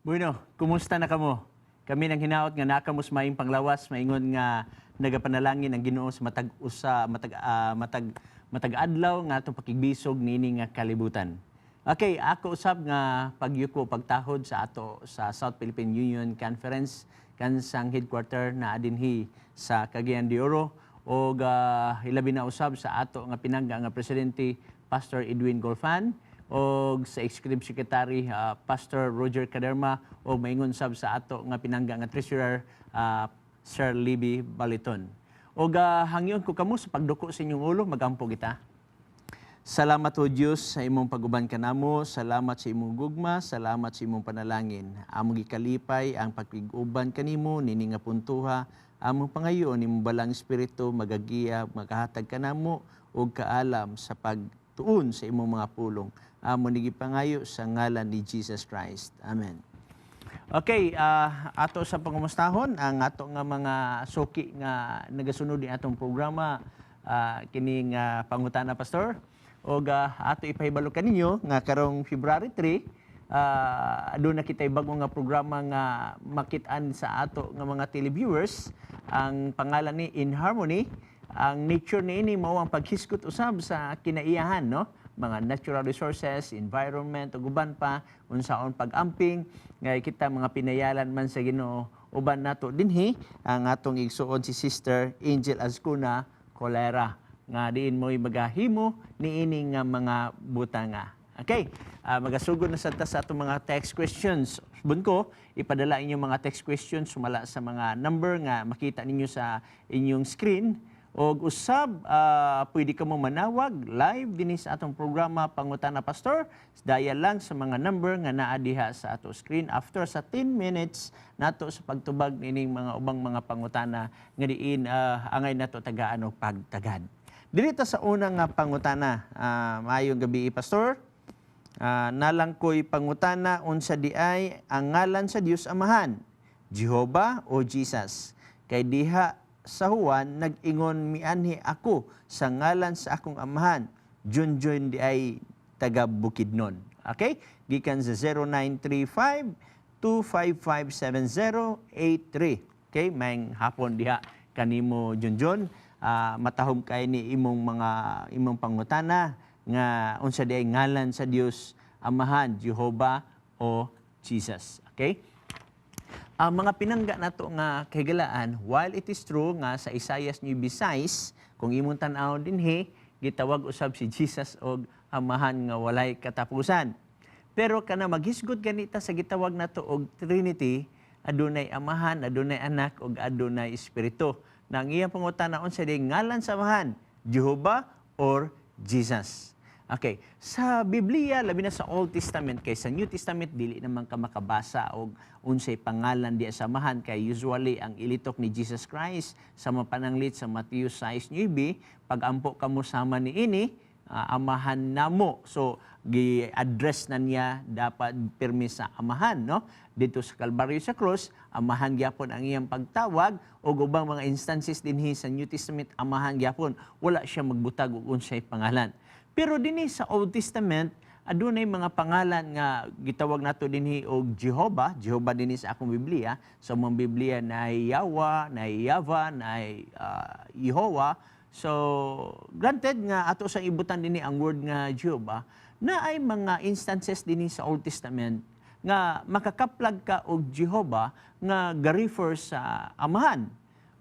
Bueno, kumusta na kamo? Kami nang hinaot nga nakamus maing panglawas, maingon nga nagapanalangin ang Ginoo sa matag adlaw nga atong pakigbisog niini nga kalibutan. Okay, ako usab nga pagyuko pagtahod sa ato sa South Philippine Union Conference kansang headquarter na adinhi sa Cagayan de Oro o hilabi na usab sa ato nga pinangga nga presidente Pastor Edwin Golfan o sa Executive Secretary Pastor Roger Caderma o maingon sab sa ato nga pinangga nga Treasurer Sir Libby Baliton. O hangyon ko kamo sa pagduko sa inyong ulo, magampo kita. Salamat o Diyos sa imong paguban kanamo, salamat sa imong gugma, salamat sa imong panalangin. Among gikalipay ang pagpiguban kanimo nini nga puntuha, among pangayoon imong balang espiritu magagiya, magahatag kanamo og kaalam sa pagtuon sa imong mga pulong. Amon ni gipangayo sa ngalan ni Jesus Christ. Amen. Okay, ato sa pangumustahon ang ato nga mga suki nga nagasunod ni atong programa kining pangutana pastor. O ato ipahibalo kaninyo nga karong February 3 doon na kita'y bago nga programa nga makitaan sa ato nga mga televiewers. Ang pangalan ni In Harmony. Ang nature ni ini mao ang paghiskot usab sa kinaiyahan, no? Mga natural resources, environment, ug uban pa unsaon pag-amping nga kita mga pinayalan man sa Ginoo. Uban nato dinhi ang atong igsuon si Sister Angel Azcuna Colera nga diin mo'y magahimo niini nga mga butanga. Okay, magasugod na sa atong mga text questions. Subon ko, ipadala inyong mga text questions sumala sa mga number nga makita ninyo sa inyong screen. O usab, pwede ka mo manawag live din sa atong programa Pangutana Pastor. Daya lang sa mga number nga naa diha sa ato screen. After sa 10 minutes nato sa pagtubag nining mga ubang mga pangutana nga diin angay nato tagaan og pagtagad. Dito sa unang pangutana, maayong gabi Pastor. Nalang ko'y pangutana unsa di ay ang ngalan sa Dios Amahan, Jehovah o Jesus. Kay diha sa Juan, nag-ingon mianhi ako sa ngalan sa akong amahan. Junjun di ay taga Bukidnon. Okay? Gikan sa 0935-255-7083. Okay? May hapon diha kanimo Junjun. Matahom kay ni imong pangutana nga unsa di ay ngalan sa Dios Amahan, Jehovah o Jesus. Okay? Ang mga pinangga nato nga kahigalaan, while it is true nga sa Isaias 9:6, kung imong tan-aw dinhi, gitawag usab si Jesus og amahan nga walay katapusan. Pero kana maghisgot ganita sa gitawag nato og Trinity, adunay amahan, adunay anak ug adunay espiritu. Nang iyang pangutana unsa di ngalan sa amahan, Jehovah or Jesus. Okay, sa Biblia, labi na sa Old Testament, kay sa New Testament, dili naman ka makabasa o unsay pangalan di asamahan, kay usually ang ilitok ni Jesus Christ sa mapananglit sa Matthew 6:9, pag-ampo kamo sama ni ini, amahan namo. So, gi-address na niya dapat pirmi sa amahan, no? Dito sa Kalbaryo sa Cross, amahan gyapon ang iyang pagtawag o ubang mga instances dinhi sa New Testament, amahan gyapon. Wala siya magbutag og unsay pangalan. Pero dinhi sa Old Testament, adunay mga pangalan nga gitawag nato dinhi og Jehovah. Jehovah dinhi sa akong Biblia. Sa mong Biblia na Yahweh, na Yahweh, na Yehovah. So, granted nga ato sa ibutan dinhi ang word nga Jehovah, na ay mga instances dinhi sa Old Testament nga makakaplag ka og Jehovah nga ga-refer sa amahan.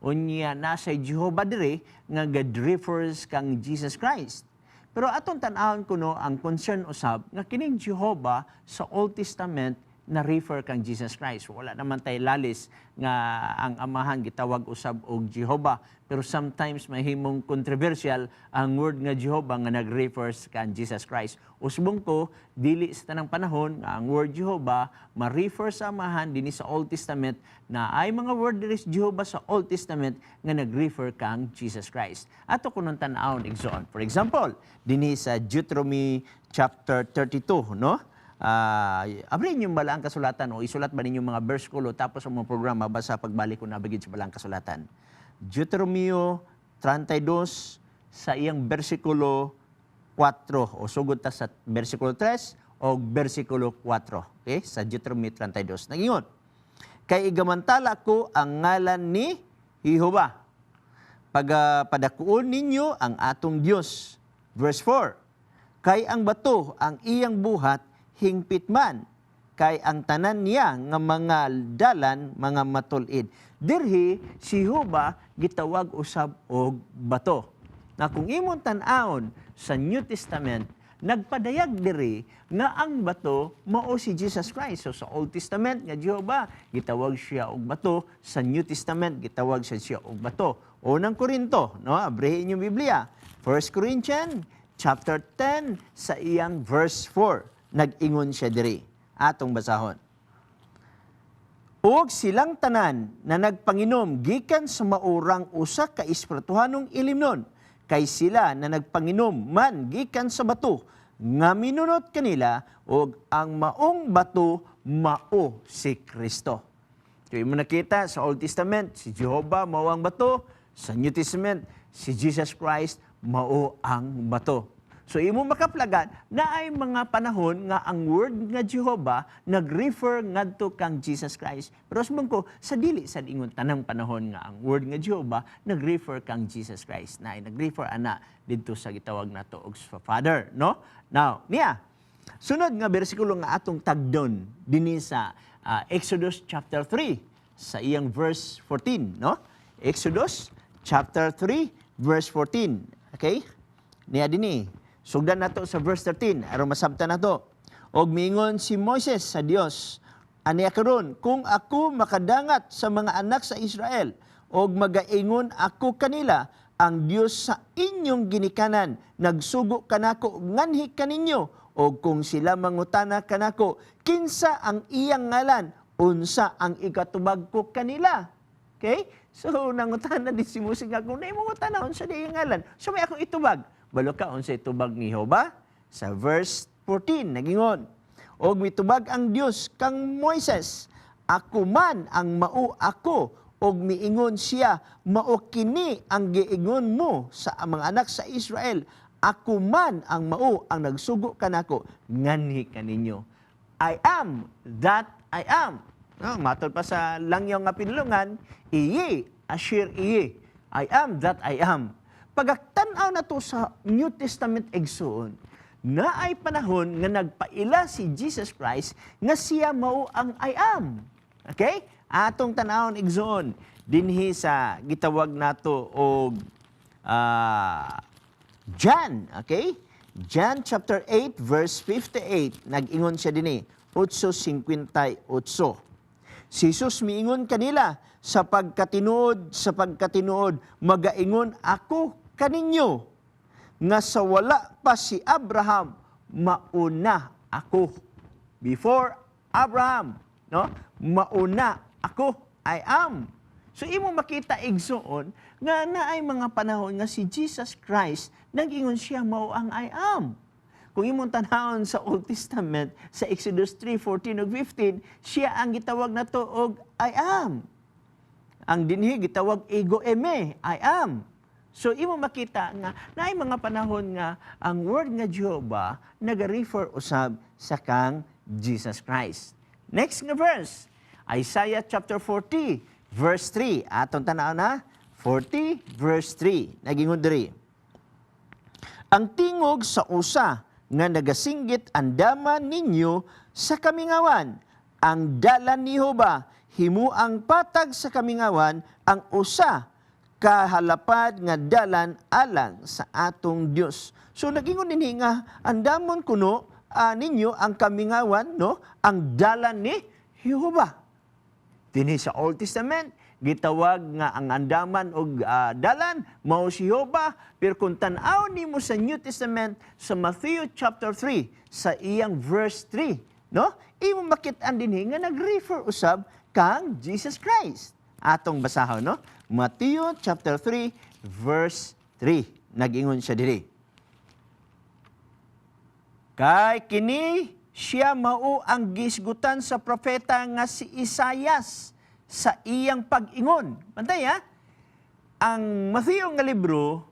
Unya nasa Jehovah dire nga ga-refers kang Jesus Christ. Pero atong tan-awon kuno ang concern usab nga kining Jehovah sa Old Testament na refer kang Jesus Christ. Wala naman tay lalis nga ang amahan gitawag usab og Jehovah. Pero sometimes mahimong controversial ang word nga Jehovah nga nag-refers kang Jesus Christ. Usbong ko, dili sa tanang panahon nga ang word Jehovah ma-refer sa amahan dinhi sa Old Testament na ay mga word diri sa Jehovah sa Old Testament nga nag-refer kang Jesus Christ. Ato kunon tan-awon igsoon. For example, dinhi sa Deuteronomy chapter 32, no? Abrin yung balang kasulatan o isulat ba ninyo mga verse ko tapos ang mga programa basa pagbalik ko na bigid sa balang kasulatan. Deuteronomy 32 sa iyang versikulo 4 o sugod ta sa versikulo 3 o versikulo 4. Okay? Sa Deuteronomy 32. Nagingon, kay igamantala ko ang ngalan ni Jehova. Padakuon ninyo ang atong Dios. Verse 4, kay ang bato ang iyang buhat hingpit man, kay ang tanan niya nga mga dalan mga matulid. Dirhi si Jehova gitawag usab og bato. Na kung imong tan-awon sa New Testament, nagpadayag diri nga ang bato mao si Jesus Christ. So sa Old Testament nga Jehova gitawag siya og bato, sa New Testament gitawag siya og bato. Unang Korinto, no, abrihin yung Biblia. 1 Corinthians chapter 10 sa iyang verse 4. Nag-ingon siya diri. Atong basahon. Og silang tanan na nagpanginom gikan sa maurang usa ka espirituhanong ilimnon, kay sila na nagpanginom man gikan sa bato, nga minunot kanila, og ang maong bato mao si Kristo. So, mo nakita sa Old Testament, si Jehovah mao ang bato, sa New Testament, si Jesus Christ mao ang bato. So, imo makaplagan na ay mga panahon nga ang word nga Jehovah nag-refer ngadto kang Jesus Christ. Pero sabihin ko, sa dili sa ingon tanang panahon nga ang word nga Jehovah nag-refer kang Jesus Christ. Na ay nag-refer ana didto sa gitawag nato og Father, no? Now, niya. Sunod nga bersikulo nga atong tagdon dinhi sa Exodus chapter 3 sa iyang verse 14, no? Exodus chapter 3 verse 14. Okay? Niya dinhi. Sugdan nato sa verse 13, aron masabtan nato. Og miingon si Moises sa Dios, aniya karon, kung ako makadangat sa mga anak sa Israel, og magaingon ako kanila, ang Dios sa inyong ginikanan, nagsugo kanako nganhi kaninyo, og kung sila mangutana kanako, kinsa ang iyang ngalan, unsa ang ikatubag ko kanila. Okay? So, nangutana din si Moses nga, kung naimungutana, unsa di iyang ngalan, so may akong itubag. Balo ka, unsay tubag ni Jehova? Sa verse 14, nagingon, og mitubag ang Dios kang Moises, ako man ang mao ako, og miingon siya, mao kini ang giingon mo sa mga anak sa Israel, ako man ang mao ang nagsugo kanako, nganhi kaninyo. I am that I am. No, matod pa sa langyaw nga pinulungan, iye, asher iye. I am that I am. Pagaktan-aw na to sa New Testament igsoon, na ay panahon nga nagpaila si Jesus Christ nga siya mao ang I am. Okay? Atong tanawon igsoon dinhi sa gitawag nato og John, okay? John chapter 8 verse 58, nag-ingon siya dinhi, 8:58. Si Jesus miingon kanila, sa pagkatinuod, magaingon ako kaninyo, nga sa wala pa si Abraham, mauna ako. Before Abraham, no? Mauna ako, I am. So imo makita igsoon nga naay mga panahon nga si Jesus Christ nag-ingon siya mao ang I am. Kung imong tanawon sa Old Testament, sa Exodus 3:14 ug 15, siya ang gitawag nato og I am. Ang dinhi gitawag ego eme, I am. So imo makita nga naay mga panahon nga ang word nga Jehovah nag-refer usab sa kang Jesus Christ. Next nga verse, Isaiah chapter 40 verse 3. Atong tanaw na 40 verse 3. Nagingon diri. Ang tingog sa usa nga nagasinggit andaman ninyo sa kamingawan, ang dalan ni Jehova himo ang patag sa kamingawan, ang usa kahalapad nga dalan alang sa atong Dios. So nagingon dinhi nga andamon kuno ninyo ang kamingawan, no? Ang dalan ni Jehova. Dinhi sa Old Testament gitawag nga ang andaman og dalan mao si Jehova, pero kung tan-aw nimo sa New Testament sa Matthew chapter 3 sa iyang verse 3, no? Imo makit-an dinhi nga nag-refer usab kang Jesus Christ. Atong basahon, no? Matthew chapter 3 verse 3. Nag-ingon siya diri. Kay kini siya mao ang gisgutan sa propeta nga si Isaias sa iyang pag-ingon. Pantay ha? Ang Matthew nga libro,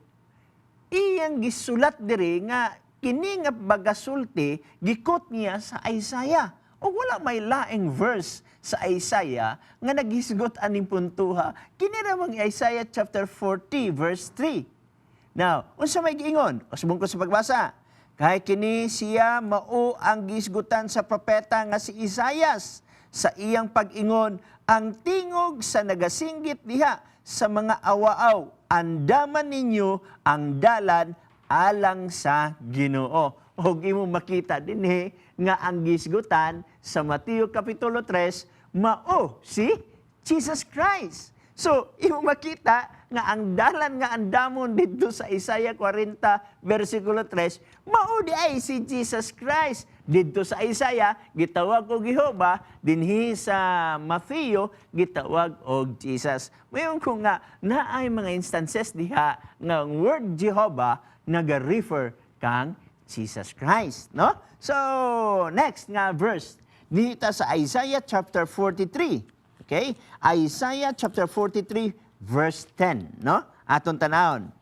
iyang gisulat diri nga kini nga bagasulti gikot niya sa Isaiah. O wala may laing verse sa Isaiah nga naghisgot aning puntuha. Kini ramang Isaiah chapter 40 verse 3. Now, unsa may giingon? O subong ko sa pagbasa. Kay kini siya mao ang gisgutan sa propeta nga si Isaias sa iyang pag-ingon, ang tingog sa nagasinggit diha sa mga awaaw, andaman ninyo ang dalan alang sa Ginoo. Og imo makita dinhi nga ang gisgutan sa Mateo kapitulo 3 mao si Jesus Christ. So, imo makita nga ang dalan nga andamon dito sa Isaiah 40 versikulo 3 mao di ay si Jesus Christ. Dito sa Isaiah gitawag og Jehova, dinhi sa Mateo gitawag og Jesus. Mayon ko nga naay mga instances diha nga ang word Jehova naga-refer kang Jesus Christ, no? So, next nga verse dito sa Isaiah chapter 43. Okay? Isaiah chapter 43 verse 10, no? Aton tanawon.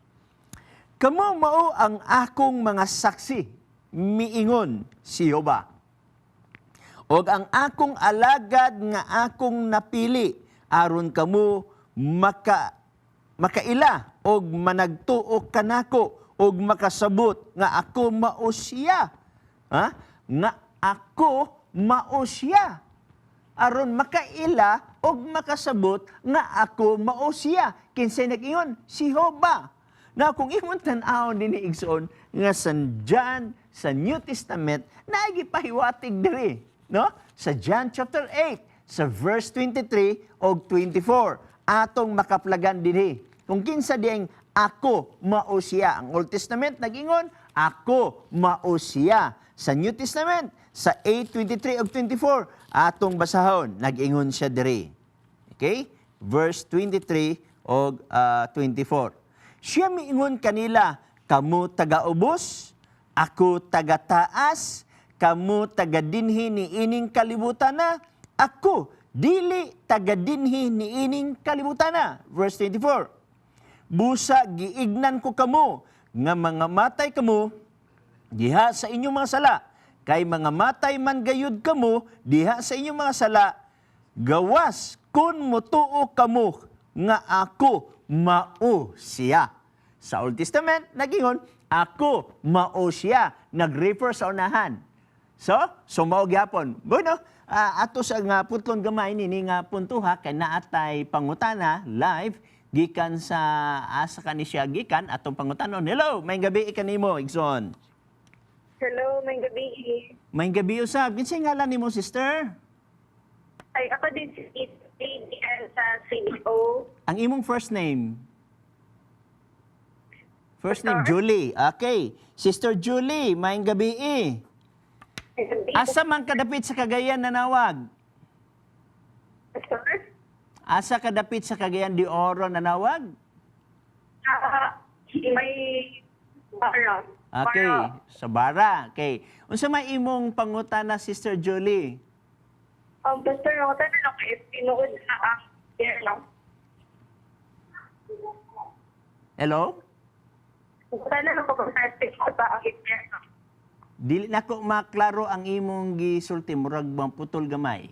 Kamo mao ang akong mga saksi, miingon si Jehova. Og ang akong alagad nga akong napili, aron kamo makaila og managtuo kanako og makasabot nga ako mao siya. Ha? Nga ako mao siya. Aron makaila og makasabot nga ako mao siya. Kinsay nag-ingon? Si Jehova. Na kung imong tan-awon dinhi igsoon nga sa John sa New Testament nagipahiwatig diri, no? Sa John chapter 8 sa verse 23 og 24 atong makaplagan dinhi. Kung kinsa dieng ako mao siya. Ang Old Testament nag-ingon, ako mao siya. Sa New Testament sa 8:23 og 24 atong basahon nag-ingon siya diri. Okay? Verse 23 og 24. Siya miingon kanila, kamu taga-ubos, ako taga-taas, kamu taga-dinhi ni ining kalibutan na, ako dili taga-dinhi ni ining kalibutan na. Verse 24. Busa giignan ko kamo, nga mga matay kamo, diha sa inyong mga sala. Kay mga matay man gayud kamo, diha sa inyong mga sala, gawas kun mutuo kamo, nga ako mao siya. Sa Old Testament, nagingon, ako mao siya. Nag-refer sa unahan. So mao gyapon. Bueno, ato sa nga putlon gamay nini nga puntuha kay naatay pangutana live gikan sa asa kani siya gikan atong pangutanon. Hello, may gabi kanimo, Igsoon. Hello, may gabi. May gabi usab. Kinsay ngalan nimo, sister? Ay, ako din si ADL sa CEO. Ang imong first name? First name, Sister? Julie. Okay. Sister Julie, may gabi May gabi. Asa man kadapit sa Cagayan nanawag? Sir? Asa kadapit sa Cagayan de Oro nanawag? May bara. Okay, Bara. sa Bara. Okay. Unsa may imong pangutana, Sister Julie? Pastor, ako tayo lang kayo pinuod na ang lang. Hello? Sana lang ko kung sa ba ang impyerno. Dili nako maklaro ang imong gisulti murag bang putol gamay.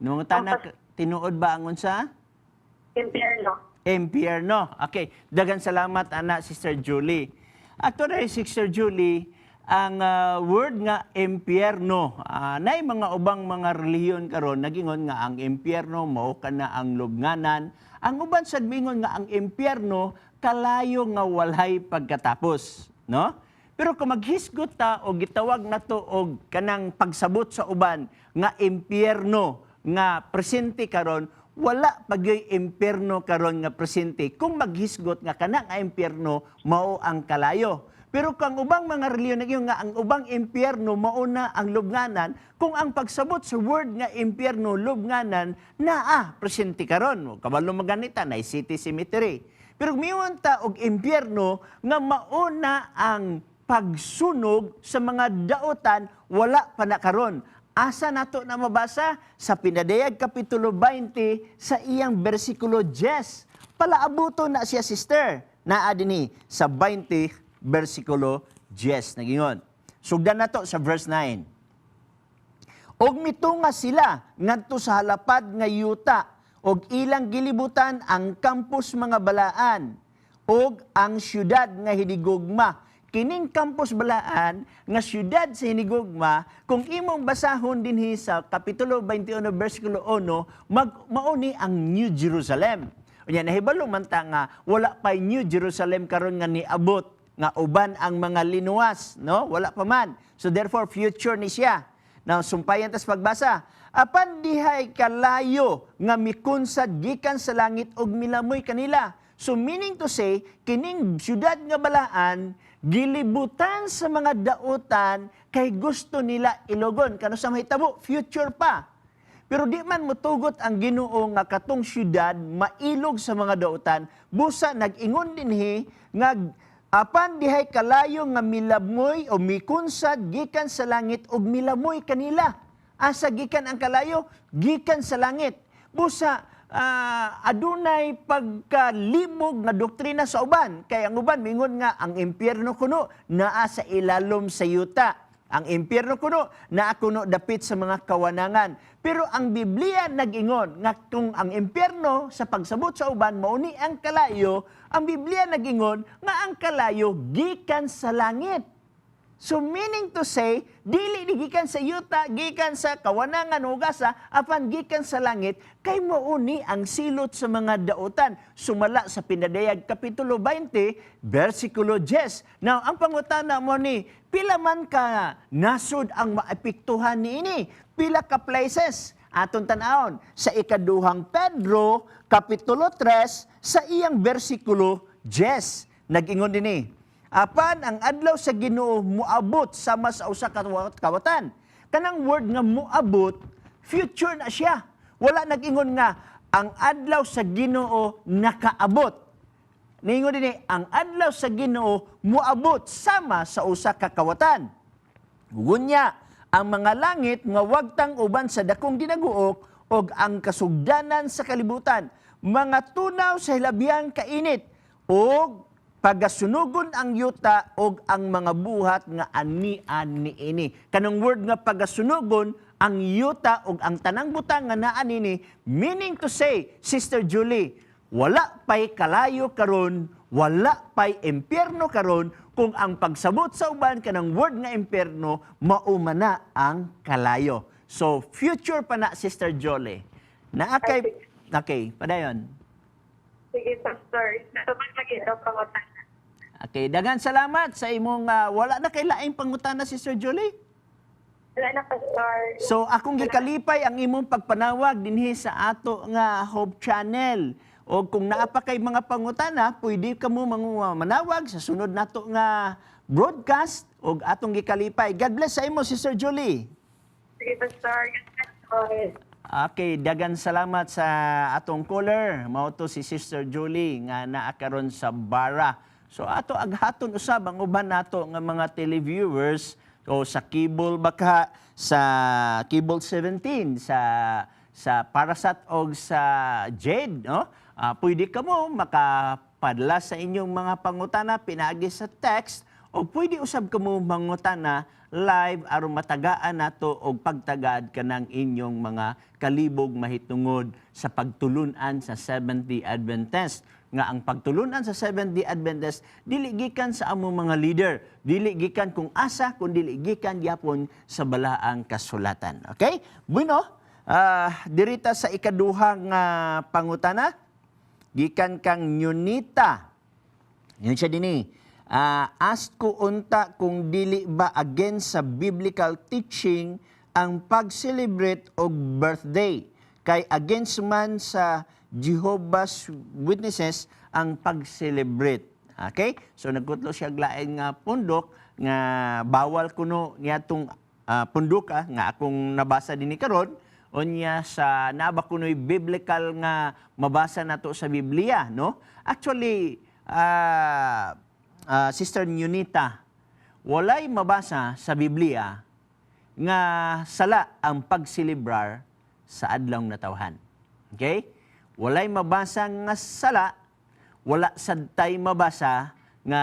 Nung tanak tinuod ba ang unsa? Impyerno. Impyerno. Okay, dagan salamat ana Sister Julie. Ato rin Sister Julie, ang word nga impyerno, nay mga ubang mga relihiyon karon nagingon nga ang impyerno mao kana ang lubnganan. Ang uban sad mingon nga ang impyerno kalayo nga walay pagkatapos, no? Pero kung maghisgot ta o gitawag nato og kanang pagsabot sa uban nga impyerno nga presente karon, wala pagyoy impyerno karon nga presente kung maghisgot nga kana nga impyerno mao ang kalayo. Pero kung ubang mga reliyon nagyo nga ang ubang impyerno mao na ang lubnganan, kung ang pagsabot sa word nga impyerno lubnganan naa presente karon. Kabalo maganita na city cemetery. Pero miwan ta og impyerno nga mauna ang pagsunog sa mga daotan wala pa na karon. Asa nato na mabasa sa Pinadayag kapitulo 20 sa iyang bersikulo 10. Palaabuto na siya, sister. Naa dinhi sa 20 bersikulo Jess, nagingon. Sugdan na to sa verse 9. Og mitunga sila ngadto sa halapad nga yuta, og ilang gilibutan ang campus mga balaan, og ang syudad nga hinigugma. Kining campus balaan nga syudad sa hinigugma, kung imong basahon dinhi sa Kapitulo 21, versikulo 1, mauni ang New Jerusalem. Unya nahibalo man ta nga wala pa New Jerusalem karon nga niabot nga uban ang mga linuwas, no? Wala pa man. So therefore future ni siya. Now sumpayan tas pagbasa. Apan dihay kalayo nga mikunsad gikan sa langit og milamoy kanila. So meaning to say, kining syudad nga balaan gilibutan sa mga dautan kay gusto nila ilogon. Kano sa mahitabo, future pa. Pero di man mutugot ang Ginoo nga katong syudad mailog sa mga dautan, busa nag-ingon dinhi nga apan dihay kalayo nga milamoy o mikunsad gikan sa langit og milamoy kanila. Asa gikan ang kalayo? Gikan sa langit. Busa adunay pagkalibog nga doktrina sa uban. Kaya ang uban mingon nga ang impyerno kuno naa sa ilalom sa yuta. Ang impyerno kuno naa kuno dapit sa mga kawanangan. Pero ang Biblia nag-ingon nga kung ang impyerno sa pagsabot sa uban mauni ang kalayo, ang Biblia nag-ingon nga ang kalayo gikan sa langit. So meaning to say, dili di gikan sa yuta, gikan sa kawanangan o gasa, apan gikan sa langit, kay mauni ang silot sa mga dautan. Sumala sa Pinadayag Kapitulo 20, versikulo 10. Now, ang pangutana mo ni, pila man ka nasud ang maapektuhan niini? Pila ka places? Aton tanawon sa ikaduhang Pedro, Kapitulo 3, sa iyang versikulo 10. Nag-ingon din apan ang adlaw sa Ginoo muabot sama sa usa ka kawatan. Kanang word nga muabot, future na siya. Wala nag-ingon nga ang adlaw sa Ginoo nakaabot. Ningon din ang adlaw sa Ginoo muabot sama sa usa ka kawatan. Gunya ang mga langit nga wagtang uban sa dakong dinaguok og ang kasugdanan sa kalibutan, mga tunaw sa hilabiyang kainit og pagasunugon ang yuta og ang mga buhat nga ani-ani ini. Kanang word nga pagasunugon ang yuta og ang tanang butang nga naa nini, meaning to say, Sister Julie, wala pay kalayo karon, wala pay impyerno karon kung ang pagsabot sa uban kanang word nga impyerno maumana ang kalayo. So future pa na, Sister Jolie. Naakay, okay, padayon. Sige, Pastor. Natubag lagi daw pangutan. Okay, dagan salamat sa imong wala na kay laing pangutana, Sister Julie. Wala na, Pastor. So akong gikalipay ang imong pagpanawag dinhi sa ato nga Hope Channel. O kung naa pa kay mga pangutana, pwede ka mo manawag sa sunod nato nga broadcast og atong gikalipay. God bless sa imo, Sister Julie. Sige, Pastor. Pastor. Okay, dagan salamat sa atong caller. Mao to si Sister Julie nga naa karon sa Bara. So ato aghaton usab ang uban nato nga mga televiewers o sa cable baka sa cable 17 sa Parasat og sa Jade, no? Pwede ka mo makapadala sa inyong mga pangutana pinaagi sa text o pwede usab ka mo mangutana live aron matagaan nato og pagtagad kanang inyong mga kalibog mahitungod sa pagtulunan sa Seventh-day Adventist. Nga ang pagtulunan sa Seventh-day Adventist dili gikan sa among mga leader, dili gikan kung asa kun dili gikan gyapon sa balaang kasulatan. Okay? Bueno, dirita sa ikaduhang pangutana gikan kang Nunita. Yan siya dinhi. Ask ko unta kung dili ba against sa biblical teaching ang pag-celebrate og birthday kay against man sa Jehovah's Witnesses ang pag-celebrate. Okay? So nagkutlo siya laing nga pundok nga bawal kuno niya tong punduka nga akong nabasa dinhi karon unya sa naba kuno'y biblical nga mabasa nato sa Biblia, no? Actually, Sister Nunita, walay mabasa sa Biblia nga sala ang pagselebrar sa adlaw nga tawhan. Okay? Walay mabasa nga sala, wala sadtay mabasa nga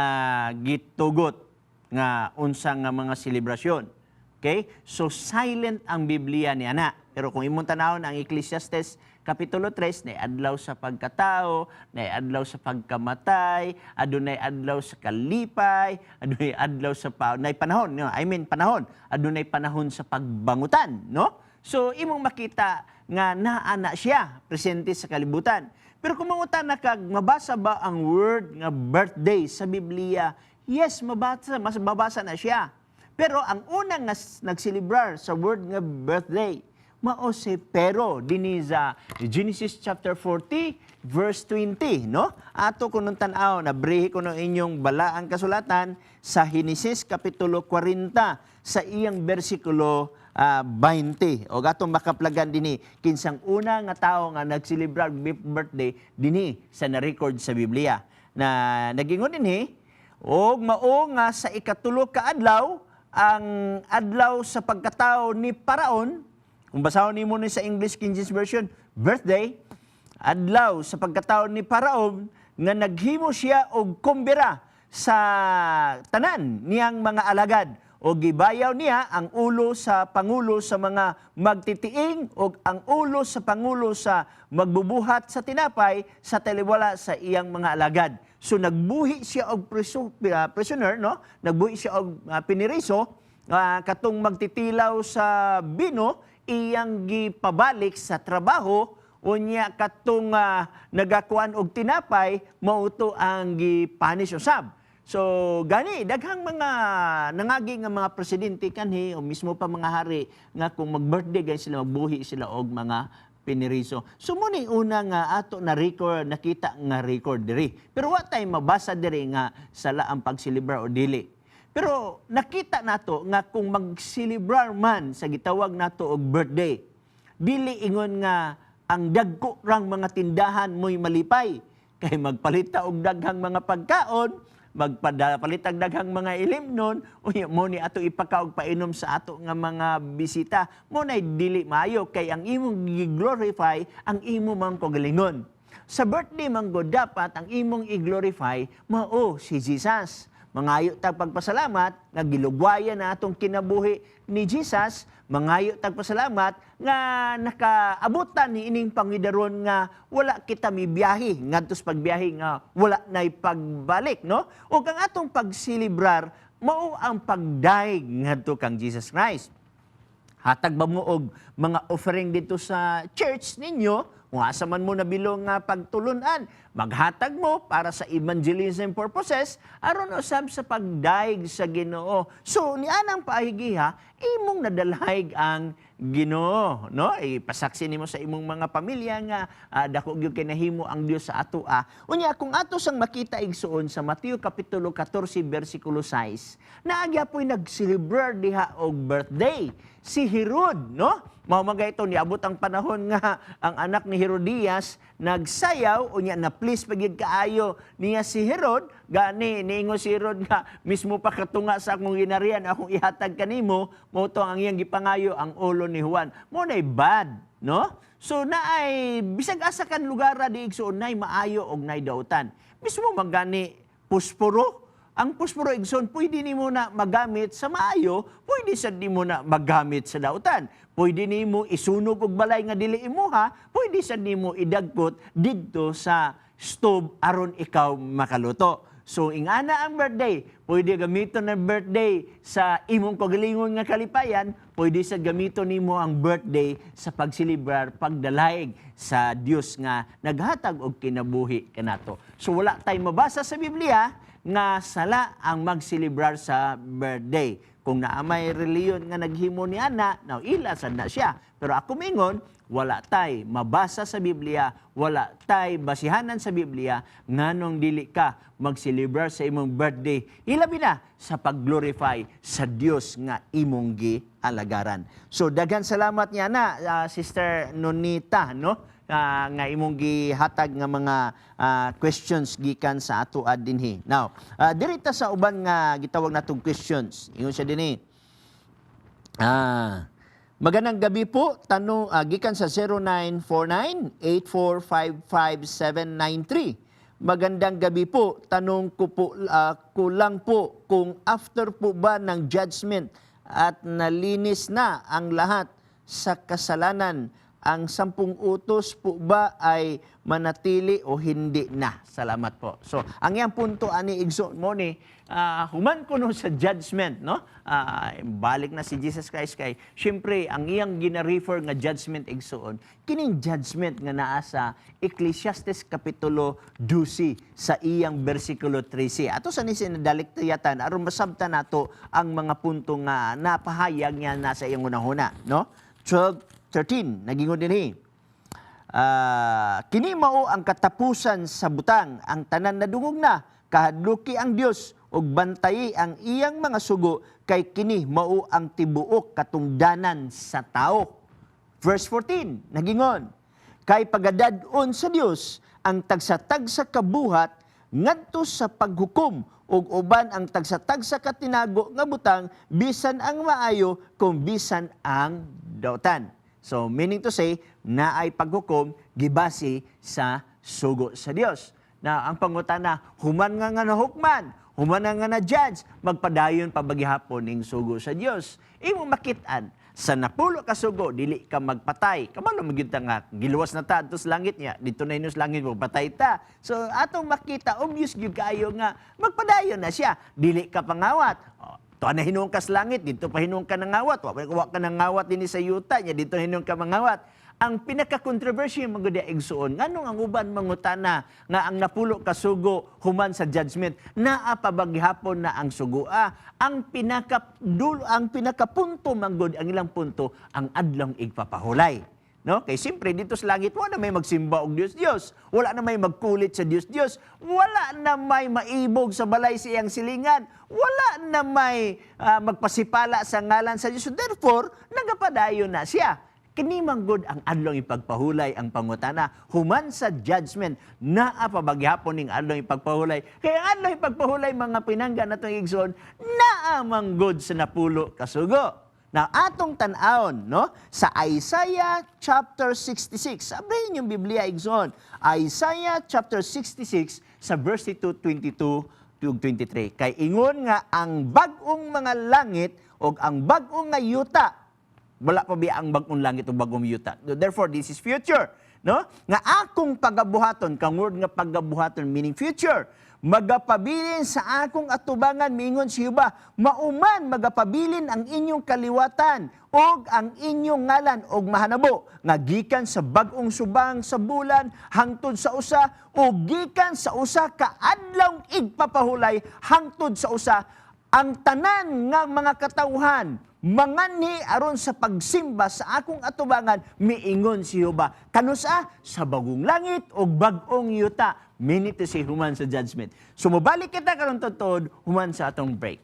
gitugot nga unsa nga mga selebrasyon. Okay? So silent ang Biblia ni ana. Pero kung imong tanawon ang Ecclesiastes Kapitulo 3, na adlaw sa pagkatao, na adlaw sa pagkamatay, adunay adlaw sa kalipay, adunay adlaw sa panahon, no? Panahon, adunay panahon sa pagbangutan, no? So imong makita nga naana siya presente sa kalibutan. Pero kung mangutan na kag mabasa ba ang word nga birthday sa Biblia? Yes, mabasa na siya. Pero ang unang nagselebrar sa word nga birthday, mao si Pero dinhi sa Genesis chapter 40 verse 20, no? Ato kuno tan-aw na brehi kuno inyong balaang kasulatan sa Genesis kapitulo 40 sa iyang bersikulo 20. O gatong makaplagan dinhi kinsang una nga tawo nga nagselebrar birthday dinhi sa na-record sa Biblia. Na nagingon dinhi og mao nga sa ikatulo ka adlaw ang adlaw sa pagkatao ni Paraon. Kung basahon nimo ni sa English King James Version, birthday, adlaw sa pagkataon ni Paraon nga naghimo siya og kumbira sa tanan niyang mga alagad o gibayaw niya ang ulo sa pangulo sa mga magtitiing o ang ulo sa pangulo sa magbubuhat sa tinapay sa taliwala sa iyang mga alagad. So nagbuhi siya og prisoner, no? Nagbuhi siya og piniriso katong magtitilaw sa bino, iyang gipabalik sa trabaho unya katong nagakuan og tinapay mauto ang gipanish usab. So gani daghang mga nangagi nga mga presidente kanhi o mismo pa mga hari nga kung mag-birthday gani sila magbuhi sila og mga piniriso. So muni una nga ato na record nakita nga record diri. Pero wa tay mabasa diri nga sala ang pagselebrar o dili. Pero nakita nato nga kung mag-celebrar man sa gitawag nato og birthday, dili ingon nga ang dagko rang mga tindahan mo'y malipay. Kay magpalita og daghang mga pagkaon, magpalit ang daghang mga ilimnon, unya mo ni ato ipakaog painom sa ato nga mga bisita. Mo nay dili maayo kay ang imong i-glorify ang imo man kagalingon. Sa birthday man go dapat ang imong i-glorify mao si Jesus. Mangayo tag pagpasalamat nga gilugwayan na atong kinabuhi ni Jesus, mangayo tag pasalamat nga nakaabutan ni ining pangidaron nga wala kita mibiyahe ngadto sa pagbiyahe nga wala nay pagbalik, no? O kang atong pagsilibrar mao ang pagdaig ngadto kang Jesus Christ. Hatag ba mo og mga offering dito sa church ninyo? Kung asa man mo nabilong nga pagtulunan, maghatag mo para sa evangelism purposes, aron usab sa pagdaig sa Ginoo. So, ni anang paahigiha, imong nadalhayg ang Ginoo, no? Ipasaksi nimo sa imong mga pamilya nga dako gyud kay nahimo ang Dios sa atoa. Unya kung ato sang makita igsuon sa Mateo kapitulo 14 bersikulo 6, naagya po'y nag-celebrar diha og birthday si Herod, no? Mao magay ito, niabot ang panahon nga ang anak ni Herodias nagsayaw, unya na please pagid kaayo niya si Herod, gani niingo si Herod nga mismo pa katunga sa akong ginarian, akong ihatag kanimo, mo to ang iyang gipangayo ang ulo ni Juan. Mo nay bad, no? So naay bisag asa kan lugar di igsoon nay maayo og nay dautan. Mismo magani pusporo. Ang pusporo igsoon pwede nimo na magamit sa maayo, pwede sad nimo na magamit sa dautan. Pwede nimo isunog og balay nga dili imuha, pwede sad nimo idagkot didto sa stove aron ikaw makaluto. So ingana ang birthday, pwede gamiton ang birthday sa imong kagalingon nga kalipayan, pwede sad gamiton nimo ang birthday sa pagsilibrar, pagdalaig sa Dios nga naghatag og kinabuhi kanato. So wala tay mabasa sa Biblia nga sala ang magselebrar sa birthday. Kung naamay reliyon nga naghimo ni ana, now ilasan na siya. Pero ako mingon, wala tay mabasa sa Biblia, wala tay basihanan sa Biblia nganong dili ka magselebrar sa imong birthday. Ilabi na sa pag-glorify sa Dios nga imong gialagaran. So daghan salamat niya na Sister Nonita, no? Nga imong gihatag nga mga questions gikan sa ato dinhi. Now, dirita sa uban nga gitawag natong questions. Ingon siya dinhi. Magandang gabi po. Tanong gikan sa 0949-8455793. Magandang gabi po. Tanong ko po, kulang po kung after po ba ng judgment at nalinis na ang lahat sa kasalanan, ang 10 utos po ba ay manatili o hindi na? Salamat po. So, ang iyang punto ani igsoon mo ni human kuno sa judgment, no? Balik na si Jesus Christ kay syempre ang iyang gina-refer nga judgment igsoon kining judgment nga naa sa Ecclesiastes kapitulo 12 sa iyang bersikulo 13. Ato sa ni sinadaliktayatan aron masabtan nato ang mga punto nga napahayag niya nasa iyang unahuna, no? 12:13 nagingon dinhi. Kini mao ang katapusan sa butang, ang tanan nadungog na, kahadluki ang Dios ug bantayi ang iyang mga sugo, kay kini mao ang tibuok katungdanan sa tao. Verse 14 nagingon, kay pagadad-on sa Dios ang tagsa-tagsa kabuhat ngadto sa paghukom, ug uban ang tagsa-tagsa katinago nga butang, bisan ang maayo kung bisan ang dautan. So, meaning to say, na ay paghukom gibase sa sugo sa Dios. Na ang pangutana, human nga nahukman, human nga na-judge, magpadayon pabaghihapon ning sugo sa Dios. Imo makitaan, sa napulo ka sugo, dili ka magpatay. Kamalo magyud ta nga, giluwas na ta sa langit niya, dito na inos langit mo, patay ta. So, atong makita, obvious gyud kaayo nga, magpadayon na siya. Dili ka pangawat. Tuwa na hinung ka sa langit, dito pa hinung ka ng ngawat. Wa ka ng ngawat din sa yuta niya, dito hinung ka mangawat. Ang pinaka-controversy yung mga igsuon, nganong ang uban mangutana nga ang napulo ka sugo human sa judgment, naa pabaghihapon na ang sugo. Ang pinakapunto manggod, ang ilang punto, ang adlong igpapahulay. No? Kay siyempre dito sa langit, wala na may magsimba og Diyos-Diyos. Wala na may magkulit sa Diyos-Diyos. Wala na may maibog sa balay sa iyang silingan. Wala na may magpasipala sa ngalan sa Diyos. So therefore, nagapadayon na siya. Kini manggod ang adlong ipagpahulay ang pangutana human sa judgment, naa pabaghihapon ning adlong ipagpahulay. Kaya ang adlong ipagpahulay mga pinangga natong igsoon, naa manggod sa napulo ka sugo. Na atong tan-aon, no? Sa Isaiah chapter 66. Sabihin yung Biblia igsoon. Isaiah chapter 66 sa verse 22 to 23. Kay ingon nga ang bag-ong mga langit o ang bag-ong nga yuta, wala pa biya ang bagong langit o bagong yuta. Therefore, this is future. No? Nga akong pagabuhaton, kang word nga pagabuhaton, meaning future. Magapabilin sa akong atubangan, mingon si Yuba, mauman magapabilin ang inyong kaliwatan, og ang inyong ngalan, og mahanabo, nga gikan sa bagong subang sa bulan, hangtod sa usa, o gikan sa usa ka adlawng igpapahulay, hangtod sa usa, ang tanan nga mga katawhan, manganhi aron sa pagsimba sa akong atubangan, miingon si Jehova, kanusa sa bagong langit o bagong yuta, minute si human sa judgment. Sumubalik kita karon totod, human sa atong break.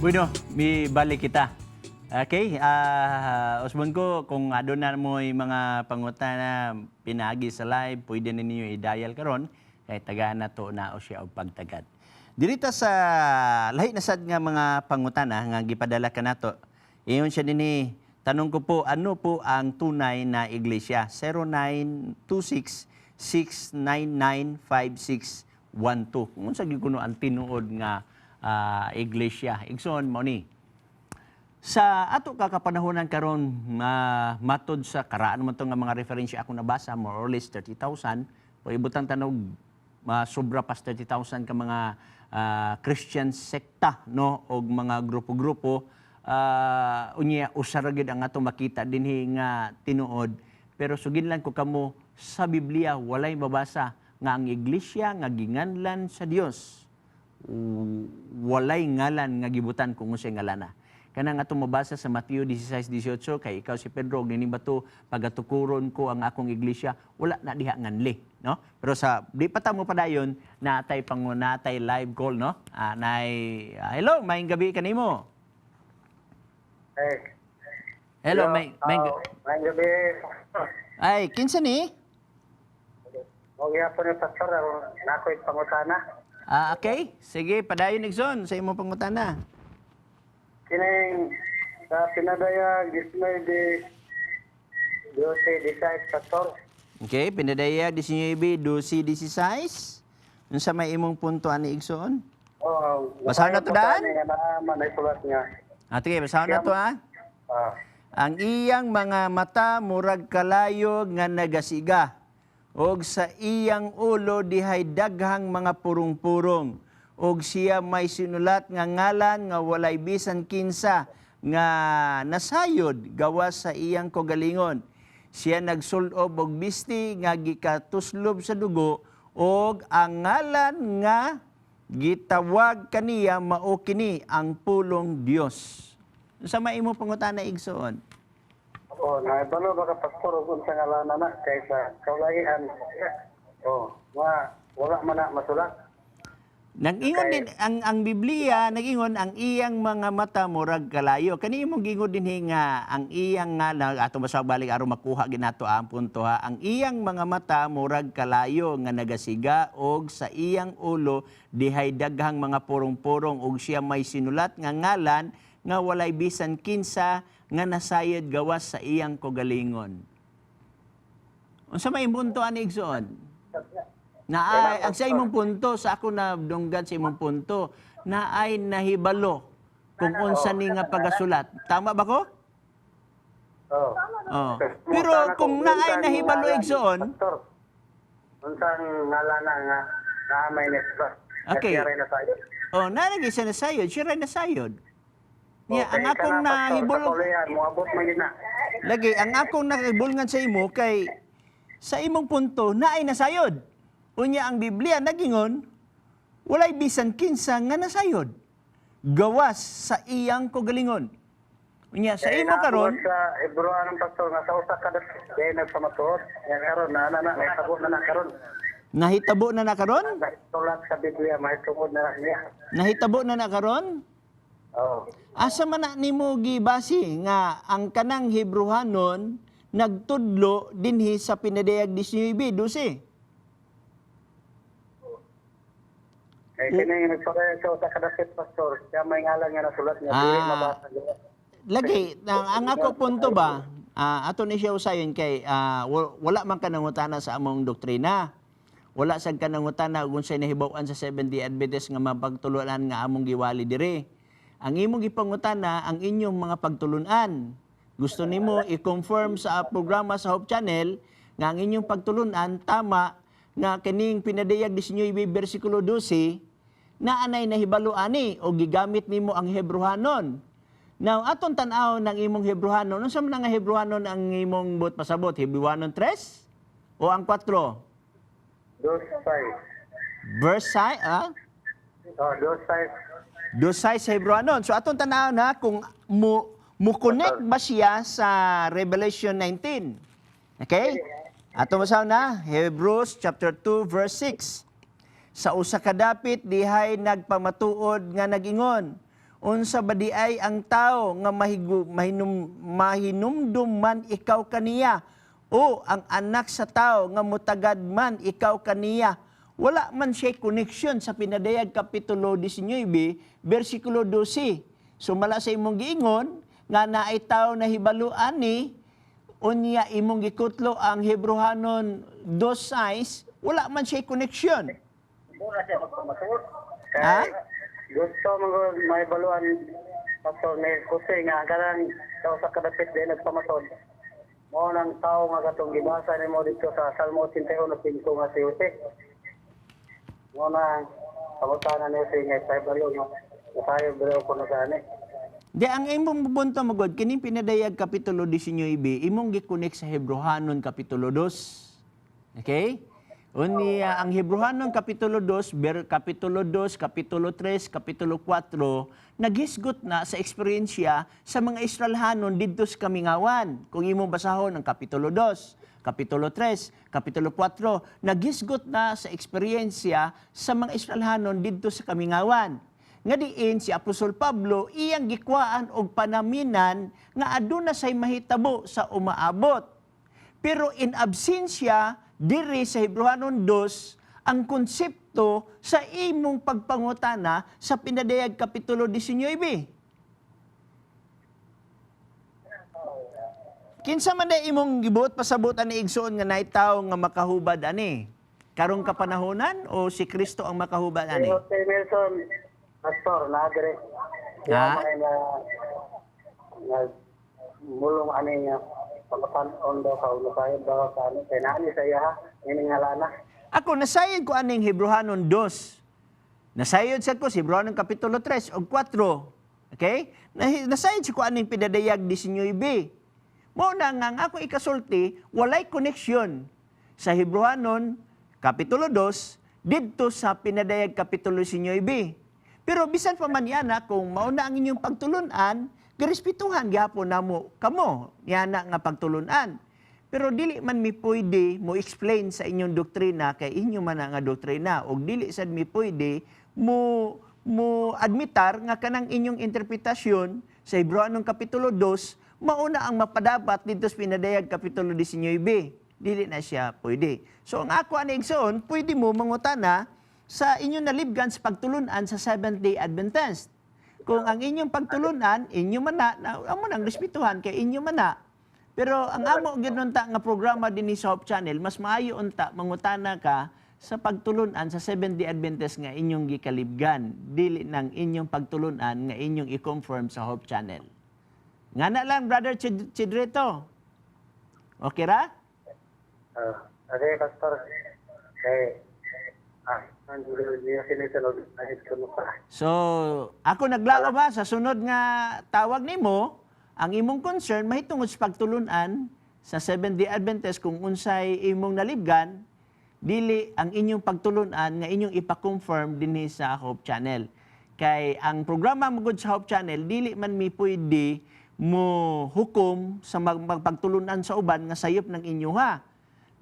Bueno, mi balik kita. Okay, Osbon ko, kung adon na mo yung mga pangutana pinagi sa live, pwede na ninyo i-dial karon kay taga na to na o siya og pagtagad. Dirita sa lahi na sad nga mga pangutana nga gipadala kanato. Iyon siya dinhi, tanong ko po, ano po ang tunay na iglesia? 0926-699-5612. Kung sa gikuno ang tinuod nga iglesia. Igsoon mo ni. Sa ato kakapanahonan karon matod sa karaan man to nga mga referensya ako nabasa, more or less 30,000. Paibutang tanog sobra pas 30,000 ka mga Christian sekta no og mga grupo-grupo unya usara gyud ang ato makita dinhi nga tinuod. Pero sugidlan ko kamo sa Biblia walay mabasa nga ang iglesia nga ginganlan sa Dios walay ngalan nga gibutan kung unsay ngalana. Kanang atong mabasa sa Mateo 16:18 kay ikaw si Pedro nini bato pagatukuron ko ang akong iglesia wala na diha nganli no. Pero sa di pa ta mo padayon natay pangunatay live call no. Hello, maayong gabi kanimo. Hello, maayong gabi. Ay, kinsa ni? Okay po ni Pastor, nako'y pangutana. Okay, sige padayon Igsoon sa imong pangutana. Kining sa pinadaya gismay di 12-16 Pastor. Okay, pinadaya 19:12-16. Unsa may imong punto ani Igsoon? Oh, Basahan na to, Dan? Naman ay sulat niya. Sige, basahan na to ha. Ang iyang mga mata murag kalayo nga nagasiga, og sa iyang ulo dihay daghang mga purong-purong, og siya may sinulat nga ngalan nga walay bisan kinsa nga nasayod gawas sa iyang kogalingon. Siya nagsulob og bisti nga gikatuslob sa dugo, og ang ngalan nga gitawag kaniya mao kini ang pulong Dios. Sa maimo pangutana Igsoon? Naibalo ba ka Pastor kung sa ngalanan na kaysa kaulahian? Wala man na masulat. Nag-ingon din ang Biblia, nag-ingon ang iyang mga mata murag kalayo. Kani imong gingon dinhi nga ang iyang nga ato basag balik aron makuha ginato ang punto ha. Ang iyang mga mata murag kalayo nga nagasiga og sa iyang ulo dihay daghang mga purong-purong og siya may sinulat nga ngalan nga walay bisan kinsa nga nasayod gawas sa iyang kogalingon. Unsa may punto ani Igsoon? Naay ang sa imong punto sa ako na dunggan sa imong punto naay nahibalo kung unsa ni nga pagasulat. Tama ba ko? Oh. Pero kung naay nahibalo Igsoon, unsang ngalanan nga may nesba. Okay. Oh, nalagi siya nasayod, siya rin nasayod. Ang akong nahibulong moabot man gid na. lagi ang akong nakibulngan sa imo kay sa imong punto naay nasayod. Unya ang Biblia nagingon walay bisan kinsa nga nasayod gawas sa iyang kogalingon. Unya sa imo karon sa Hebrew ang Pastor nga sa usa ka day nagpamatuod nga karon nahitabo na karon. nahitabo na na karon? Sulat sa Biblia mahitungod na niya. Nahitabo na na karon? Oh. Asa man na nimo gibasi nga ang kanang Hebrewanon nagtudlo dinhi sa pinadayag 19:12? Kay kini nagpare sa usa ka dapit Pastor, siya may ngalan nga nasulat niya dili mabasa niya. Lagi ang ako punto ba ato ni siya usayon kay wala man kanangutana sa among doktrina. Wala sad kanangutana kung unsay nahibaw-an sa Seventh-day Adventist nga mapagtulunan nga among giwali diri. Ang imong gipangutana ang inyong mga pagtulunan. Gusto nimo i-confirm sa programa sa Hope Channel nga ang inyong pagtulunan tama nga kining pinadayag 19 bersikulo 12 na anay nahibalo ani o gigamit nimo ang Hebrewanon. Now aton tan-aw ng imong Hebrewanon, unsa man nga Hebrewanon ang imong buot pasabot? Hebrewanon 3 o ang 4? Verse 5, Dosay sa Hebrewanon. So atong tanaw na kung mo-connect ba siya sa Revelation 19. Okay? Atong masaw na Hebrews chapter 2 verse 6. Sa usa ka dapit dihay nagpamatuod nga nagingon, unsa ba di ay ang tao nga mahinumdum man ikaw kaniya, o ang anak sa tao nga mutagad man ikaw kaniya. Wala man siya connection sa Pinadayag Kapitulo 19, versikulo 12. So mala sa imong giingon, nga naay tao na hibaluan ni, unya imong gikutlo ang Hebrehanon 2:6, wala man siya connection. Mura siya magpamasod. Ha? Gusto mo may baluan pastor ni Jose nga kanang tao sa kadapit din nagpamasod. Mo nang tao nga katong gibasa nimo dito sa Salmo 81:5 nga si Jose. Mo nang pangutana ni Jose nga sa balon nga tayo biro ko na gani. Di ang imong punto magod kining Pinadayag Kapitulo 19, imong gi-connect sa Hebrehanon Kapitulo 2. Okay? Unya ang Hebrehanon Kapitulo 2, Kapitulo 2, Kapitulo 3, Kapitulo 4, naghisgot na sa eksperyensya sa mga Israelhanon didto sa Kamingawan. Kung imong basahon ang Kapitulo 2, Kapitulo 3, Kapitulo 4, naghisgot na sa eksperyensya sa mga Israelhanon didto sa Kamingawan. Nga diin si Apostol Pablo iyang gikwaan og panaminan nga aduna say mahitabo sa umaabot. Pero in absensya diri sa Hebrehanon 2 ang konsepto sa imong pagpangutana sa Pinadayag Kapitulo 19. Kinsa man day imong gibuot pasabot ani igsoon nga naay tawo nga makahubad ani? Karong kapanahonan o si Kristo ang makahubad ani? Jose Nelson pastor na dire. Ha? Na mulong ani nga pagpanon daw ka ulo kayo daw sa ano kay nani sa iya ha ini ngalana. Ako nasayod ko aning Hebrehanon 2. Nasayod sa ko si Hebrehanon Kapitulo 3 o 4. Okay? Nasayod ko aning Pinadayag 19. Mo na nga ako ikasulti, walay koneksyon sa Hebrehanon Kapitulo 2 didto sa Pinadayag Kapitulo 19. Pero bisan pa man yana kung mauna ang inyong pagtulunan, girespetuhan gyapon namo kamo yana nga pagtulunan. Pero dili man mi pwede mo explain sa inyong doktrina kay inyo man nga doktrina og dili sad mi pwede mo admitar nga kanang inyong interpretasyon sa Hebrehanon Kapitulo 2 mauna ang mapadapat dito sa Pinadayag Kapitulo 19. Dili na siya pwede. So ang ako ani igsoon, pwede mo mangutana sa inyong nalibgan sa pagtulunan sa Seventh-day Adventist. Kung ang inyong pagtulunan, inyo man na, amo nang respetuhan kay inyo man na. Pero ang amo ginunta nga programa din sa Hope Channel, mas maayo unta mangutana ka sa pagtulunan sa Seventh-day Adventist nga inyong gikalibgan, dili nang inyong pagtulunan nga inyong i-confirm sa Hope Channel. Nga na lang, Brother Chidrito. Okay ra? Okay, pastor. Niya sinisunod kahit kuno pa. So, ako naglaom ha, sa sunod nga tawag nimo, ang imong concern mahitungod sa pagtulunan sa Seventh-day Adventist kung unsay imong nalibgan, dili ang inyong pagtulunan nga inyong ipa-confirm dinhi sa Hope Channel. Kay ang programa mo gud sa Hope Channel, dili man mi pwede mo hukom sa magpagtulunan sa uban nga sayop ng inyo ha.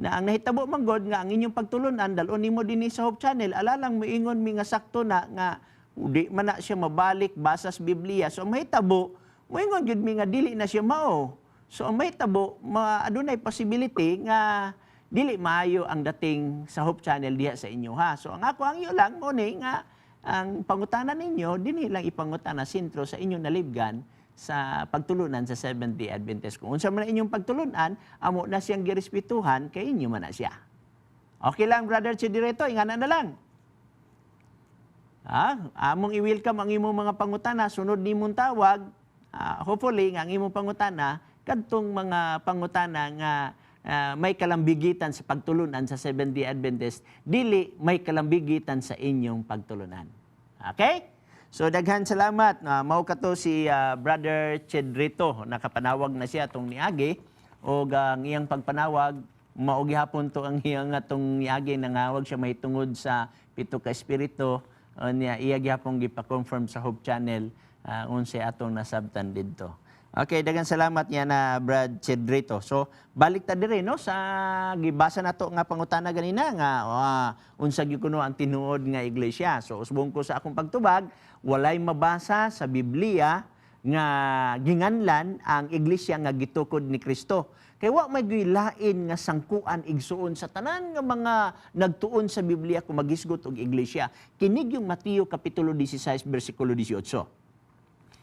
Na ang nahitabo man god nga ang inyong pagtulunan dalon nimo dinhi sa Hope Channel, alalang moingon mi nga sakto na nga di man na siya mabalik basa sa Biblia. So mahitabo moingon jud mi nga dili na siya mao. So ang mahitabo adunay possibility nga dili maayo ang dating sa Hope Channel diha sa inyo ha. So ang ako ang iyo lang mo ni nga ang pangutana ninyo dinhi lang ipangutana sentro sa inyong nalibgan sa pagtulunan sa Seventh-day Adventist. Kung unsa man inyong pagtulunan, amo na siyang girespetuhan kay inyo man na siya. Okay lang, Brother Chidireto, ingana na lang. Among i-welcome ang imong mga pangutana, sunod nimong tawag, hopefully, ang imong pangutana, kadtong mga pangutana nga may kalambigitan sa pagtulunan sa Seventh-day Adventist, dili may kalambigitan sa inyong pagtulunan. Okay? So daghan salamat. Mao kato si Brother Chedrito, nakapanawag na siya tong niagi o ang iyang pagpanawag mao gihapon to ang iyang atong niagi nangawag siya mahitungod sa pito ka espiritu niya iya gihapon gipa-confirm sa Hope Channel unsay atong nasabtan didto. Okay, daghang salamat niya na Brad Cedrito. So, balik ta dire no sa gibasa nato nga pangutana ganina nga unsa gyud kuno ang tinuod nga iglesia. So, usbong ko sa akong pagtubag, walay mabasa sa Biblia nga ginganlan ang iglesia nga gitukod ni Kristo. Kay wa may lain nga sangkuan igsuon sa tanan nga mga nagtuon sa Biblia kung magisgot og iglesia. Kinig yung Mateo kapitulo 16 bersikulo 18.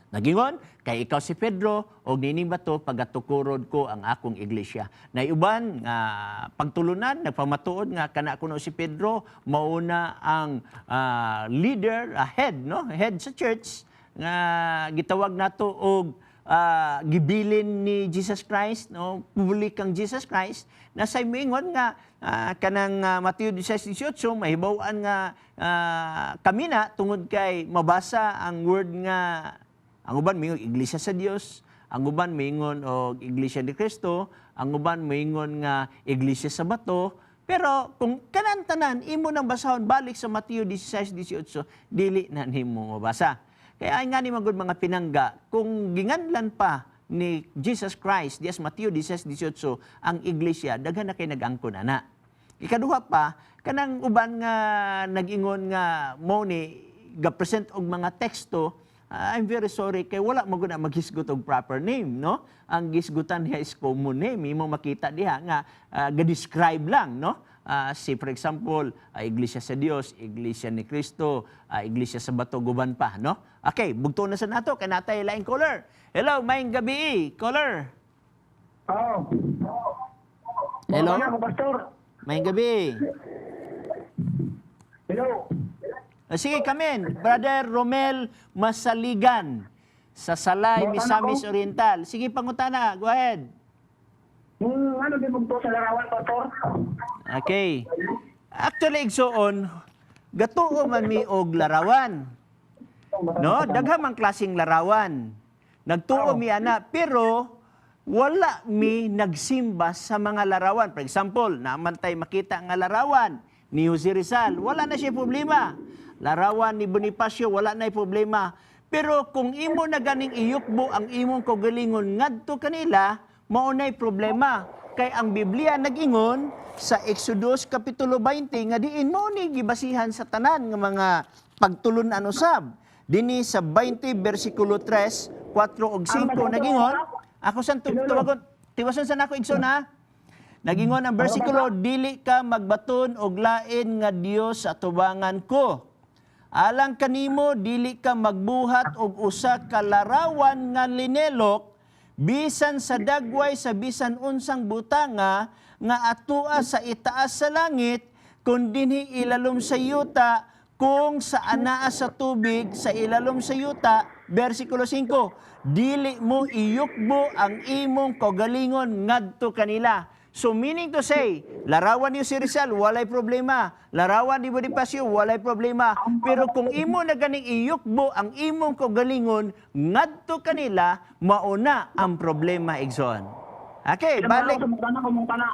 Nagingon, kay ikaw si Pedro, o nining bato, pagatukurod ko ang akong iglesia. Na uban, pagtulunan, nagpamatuod nga, kana kuno si Pedro, mauna ang leader, head, no? Head sa church, nga gitawag nato og gibilin ni Jesus Christ, no? Public kang Jesus Christ, na sa mingon nga, kanang Mateo 16:18, mahibawan nga kami na, tungod kay mabasa ang word nga, ang uban mingon iglesia sa Dios, ang uban mingon og iglesia ni Kristo, ang uban mingon nga iglesia sa bato. Pero kung kanan-tanan imo nang basahon balik sa Mateo 16:18, dili na nimo mabasa. Kaya ay nga ni magud mga pinangga, kung ginganlan pa ni Jesus Christ, dias Mateo 16:18 ang iglesia, daghan na kay nag-angkon ana. Ikaduha pa, kanang uban nga nag-ingon nga mo ni ga-present og mga teksto, I'm very sorry kay wala mo guna maghisgot og proper name, no? Ang gisgutan diha is common name, imo makita diha nga ga-describe lang, no? For example, iglesia sa Dios, iglesia ni Kristo, iglesia sa bato guban pa, no? Okay, bugto na sa nato kay natay laing caller. Hello, maayong gabi, caller. Oo. Hello. Pastor. Maayong gabi. Hello. Sige, kamen. Brother Romel Masaligan sa Salay, Misamis Oriental. Sige, pangutana. Go ahead. Ano din mo sa larawan, Pastor? Okay. Actually, igsoon, gatuo man mi og larawan. No? Daghang ang klaseng larawan. Nagtuo mi ana, pero wala mi nagsimba sa mga larawan. For example, naamantay makita nga larawan ni Jose Rizal, wala na siya problema. Larawan ni Bonifacio, wala na problema. Pero kung imo na ganing iyukbo ang imong kaugalingon ngadto kanila, maunay problema. Kay ang Biblia nag-ingon sa Exodus kapitulo 20 nga diin mo ni gibasihan sa tanan nga mga pagtulon-an usab. Dini sa 20 bersikulo 3, 4 ug 5 nag-ingon, ako san tuwagon, tiwason sa nako igsoon ha. Nag-ingon ang bersikulo, dili ka magbaton og lain nga Dios sa tubangan ko. Alang kanimo dili ka magbuhat og usa ka larawan nga linelok bisan sa dagway sa bisan unsang butanga nga atua sa itaas sa langit kun dinhi ilalom sa yuta kung sa anaa sa tubig sa ilalom sa yuta. Bersikulo 5, dili mo iyukbo ang imong kaugalingon ngadto kanila. So meaning to say, larawan ni si Rizal, walay problema. Larawan ni Bonifacio, walay problema. Pero kung imo na ganing iyukbo ang imong kaugalingon, ngadto kanila, mauna ang problema, Igsoon. Okay, balik. Sumutana.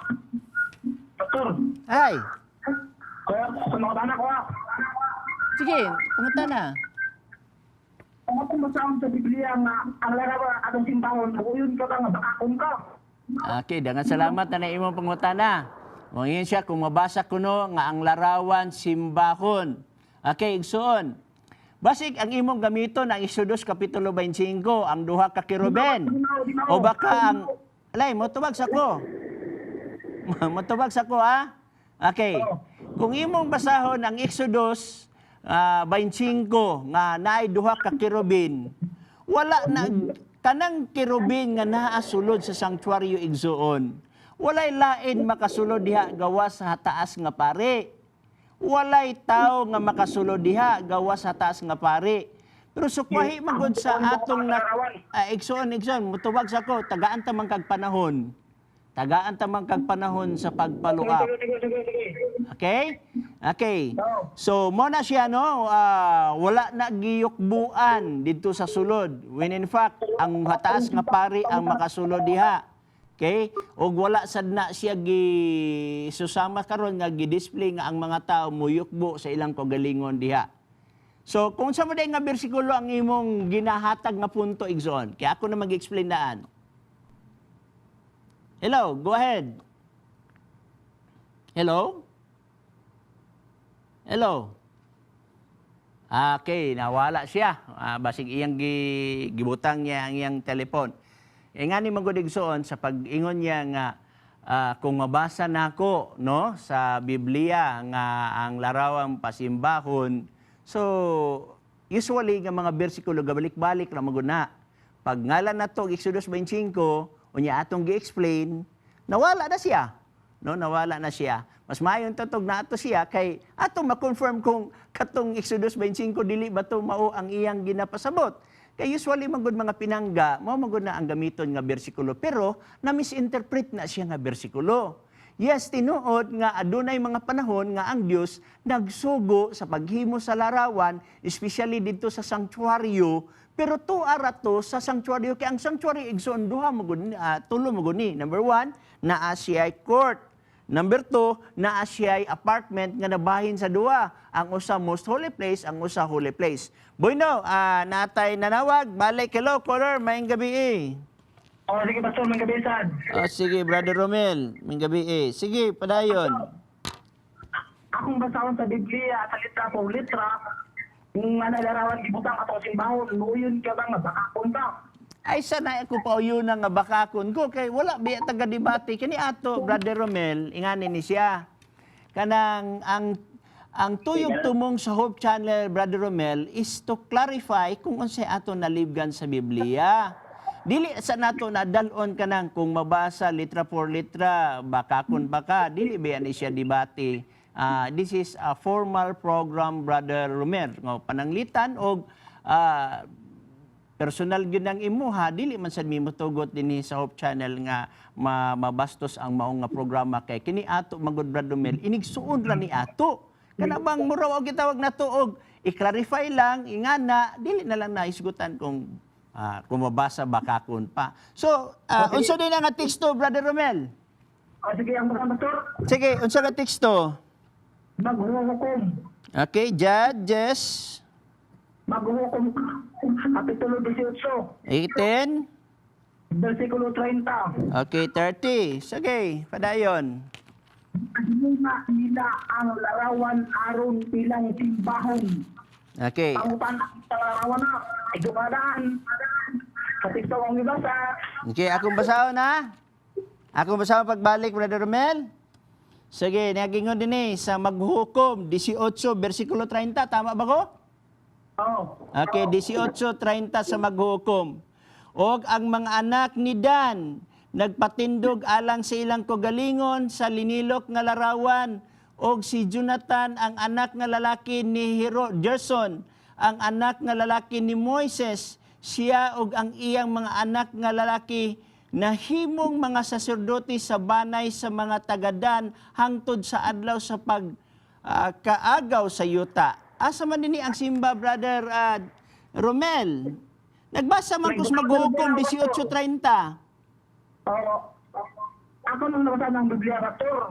Pastor. Ay, Kaya, sumutana ko sige, pumunta na. Kung ako masahon sa Biblia nga, ang larawan atong simbahon, uyon ka nga, bakakon ka. Okay, dangan salamat na imong pangutana. Mangin siya kung mabasa kuno nga ang larawan simbahon. Okay, igsoon. Basig ang imong gamiton ang Exodus kapitulo 25, ang duha ka keruben. O baka ang alay mo tubag sa ko. Matubag sa ko ha. Okay. Kung imong basahon ang Exodus 25 nga naay duha ka keruben, wala na kanang kerubin nga naa sulod sa sanctuaryo igsoon. Walay lain makasulod diha gawas sa taas nga pare. Walay tao nga makasulod diha gawas sa taas nga pare. Pero sukwahi magod sa atong igsoon, mutubag sa ko, tagaan ta man kag panahon. Tagaan ta man kag panahon sa pagpaluap. Okay? Okay. So, mo na siya, no? Wala na giyukbuan dito sa sulod. When in fact, ang hataas nga pari ang makasulod diha. Okay? O wala sad na siya susama karon nga gi-display nga ang mga tao muyukbo sa ilang kaugalingon diha. So, kung sa mo nga bersikulo ang imong ginahatag nga punto, igsoon, kaya ako na mag-explain daan. Hello, go ahead. Hello? Hello? Okay, nawala siya. Basig iyang gibutang niya ang iyang telepon. Nga ni Magudigsoon, sa pag-ingon niya nga, kung mabasa nako no, sa Biblia nga ang larawang pasimbahon, so usually nga mga bersikulo gabalik-balik ra maguna. Pag ngalan nato Exodus 25, unya atong gi-explain, nawala na siya. No, nawala na siya. Mas mayon tatog na ato siya kay atong ma-confirm kung katong Exodus 25 dili ba to mao ang iyang ginapasabot. Kay usually magud mga pinangga, mao magud na ang gamiton nga bersikulo pero na misinterpret na siya nga bersikulo. Yes, tinuod nga adunay mga panahon nga ang Dios nagsugo sa paghimo sa larawan, especially didto sa sanctuaryo, pero tuara to sa sanctuaryo kay ang sanctuaryo igsoon duha magud tulo magud ni. Number 1, naa siya court. Number 2, naa siya apartment nga nabahin sa duwa. Ang usa most holy place, ang usa holy place. Bueno, natay nanawag. Balik, hello, caller, mayong gabi Sige, Pastor, may gabi, Sad. sige, Brother Romel, mayong gabi Sige, padayon. Akong basahon sa Biblia, sa litra po litra, yung larawan, ibutang atong simbahon, nuyon ka bang mabakakon ka. Ay sana ako pa yun nga bakakon ko kay wala biya taga debate kani ato Brother Romel ingani ni siya kanang ang tuyog tumong sa Hope Channel Brother Romel is to clarify kung unsay ato nalibgan sa Biblia. Dili sa nato na dalon kanang kung mabasa litra por litra bakakon baka dili biya ni siya debate. This is a formal program Brother Romel nga pananglitan og personal gyud ang imuha dili man sad mi motugot dinhi sa Hope Channel nga mabastos ang mao nga programa kay kini ato magud Brother Mel inigsuon ra ni ato kana bang muraw og gitawag nato og i-clarify lang ingana dili na lang naisgutan kung mabasa bakakon pa. So unsa din nga teksto Brother Romel? Sige, ang mga Pastor, Sige, unsa nga teksto? maghuhukom. Okay, Judges Maghuhukom, Kapitulo 18, 18. versikulo 30. Okay, 30. Sige, padayon. Muna nila ang larawan aron bilang simbahon. Okay. Pangutan sa larawan na, ay dumadaan. Sa tikso ang ibasa. Okay, akong basahon na. Akong basahon pagbalik, Brother Romel. Sige, nagingon din sa maghukom, 18, versikulo 30. Tama ba ko? Oo. Okay, 18:30 sa maghukom. Og ang mga anak ni Dan nagpatindog alang sa ilang kagalingon sa linilok nga larawan og si Jonathan ang anak nga lalaki ni Gerson, ang anak nga lalaki ni Moises, siya og ang iyang mga anak nga lalaki nahimong mga saserdote sa banay sa mga tagadan hangtod sa adlaw sa kaagaw sa yuta. Asa man dinhi ang simba, Brother Romel? Nagbasa man ko sa maghukom 18:30. Oo. Ako nung nabasa ng Biblia, Pastor.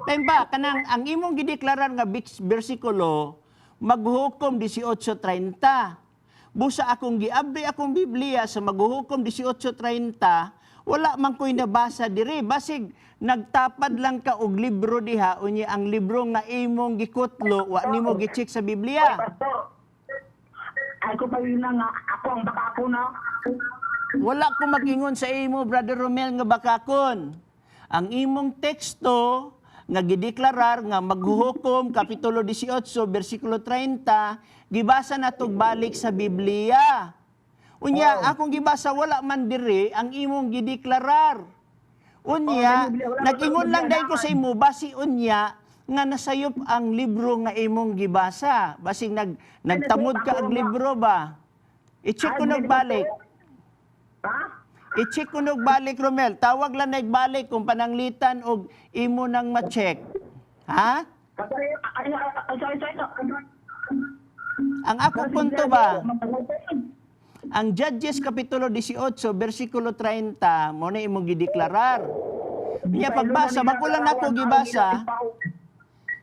Time ba kanang ang imong gideklarar nga bersikulo maghukom 18:30. Busa akong giabri akong Biblia sa maghukom 18:30, wala man ko'y nabasa diri. Basig nagtapad lang ka og libro diha unya ang libro nga imong gikutlo wa nimo gi-check sa Biblia. Pastor, ay ko pa yun nga, ako ang baka ako na. Wala ko magingon sa imo, Brother Romel, nga bakakon. Ang imong teksto nga gideklarar nga maghuhukom kapitulo 18 bersikulo 30 gibasa natog balik sa Biblia. Unya akong gibasa wala man diri ang imong gideklarar. Unya nag-ingon lang dahil ko sa imo basi unya nga nasayop ang libro nga imong gibasa. Basig nagtamod ka ang libro ba? I-check ko nagbalik. Ha? I-check ko nagbalik, Romel. Tawag lang nagbalik kung pananglitan o imo nang ma-check. Ha? Ang akong punto ba? Ang Judges Kapitulo 18, versikulo 30, mo na imong gideklarar. Niya pagbasa, magulang nako gibasa.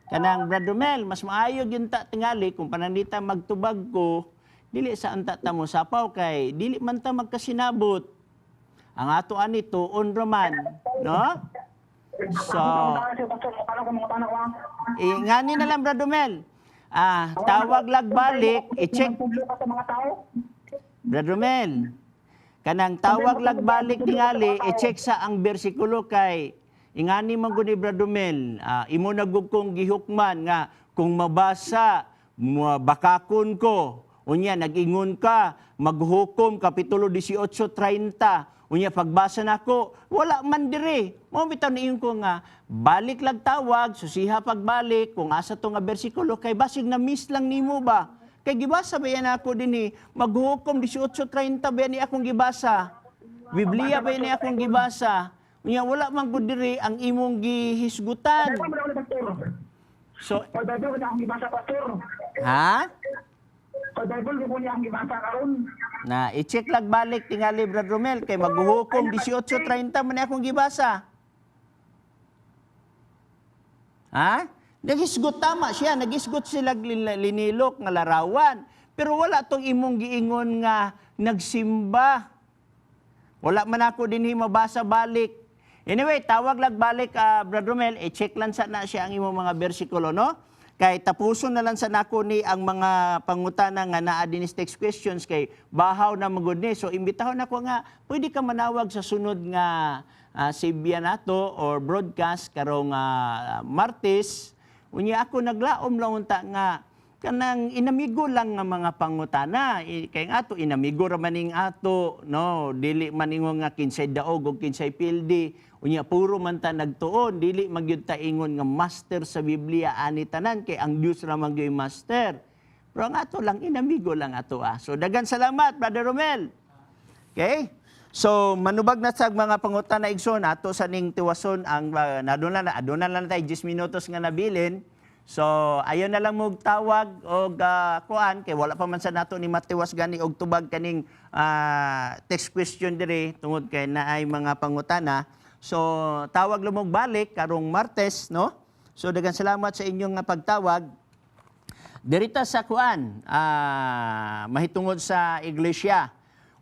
Kanang Brad Romel, mas maayo gyud ta tingali kung pananita magtubag ko, dili sa anta ta mo sapaw kay dili man ta magkasinabot. Ang ato ani tuon raman, no? So, ngani na lang Brad Romel. Tawag lag balik, i-check. Brad Romel, kanang tawag lag balik tingali, i-check sa ang bersikulo kay ingani man gud ni Brad Romel, imo nagugkong gihukman nga kung mabasa, bakakon ko, unya nag-ingon ka, maghukom kapitulo 18:30, unya pagbasa nako, wala man diri. Mo bitaw niingon ko nga balik lag tawag, susiha pagbalik kung asa to nga bersikulo kay basig na miss lang nimo ba? Kay gibasa ba yan ako dinhi, maghukom 18:30 ba ni akong gibasa? Biblia ba ni akong gibasa? Unya wala man gud diri ang imong gihisgutan. So, ha? Na i-check lag balik tingali Brad Romel kay maghuhukom 18:30 man akong gibasa. Ha? Nagisgot tama siya, nagisgot sila linilok nga larawan. Pero wala tong imong giingon nga nagsimba. Wala man ako dinhi mabasa balik. Anyway, tawag lag balik Brad Romel, i-check lang sa na siya ang imong mga bersikulo, no? Kay tapuson na lang sa nako ni ang mga pangutana nga naa dinis text questions kay bahaw na magud ni. So imbitahon nako nga pwede ka manawag sa sunod nga Sibya nato or broadcast karong Martes. Unya ako naglaom lang unta nga kanang inamigo lang nga mga pangutana. Kay nga ato inamigo ra maning ato, no? Dili man ingon nga kinsay daog o kinsay pildi. Unya puro man ta nagtuon, dili magyud ta ingon nga master sa Biblia ani tanan kay ang Dios ra man gyud master. Pero ang ato lang inamigo lang ato . So dagan salamat Brother Romel. Okay? So manubag na sa mga pangutana igsoon ato sa ning tiwason ang aduna lang tay 10 minutos nga nabilin. So ayon na lang mo tawag og kuan kay wala pa man sa nato ni matiwas gani og tubag kaning text question diri tungod kay naay mga pangutana. So tawag lumog balik karong Martes, no? So daghang salamat sa inyong nga pagtawag. Dirita sa kuan mahitungod sa iglesia.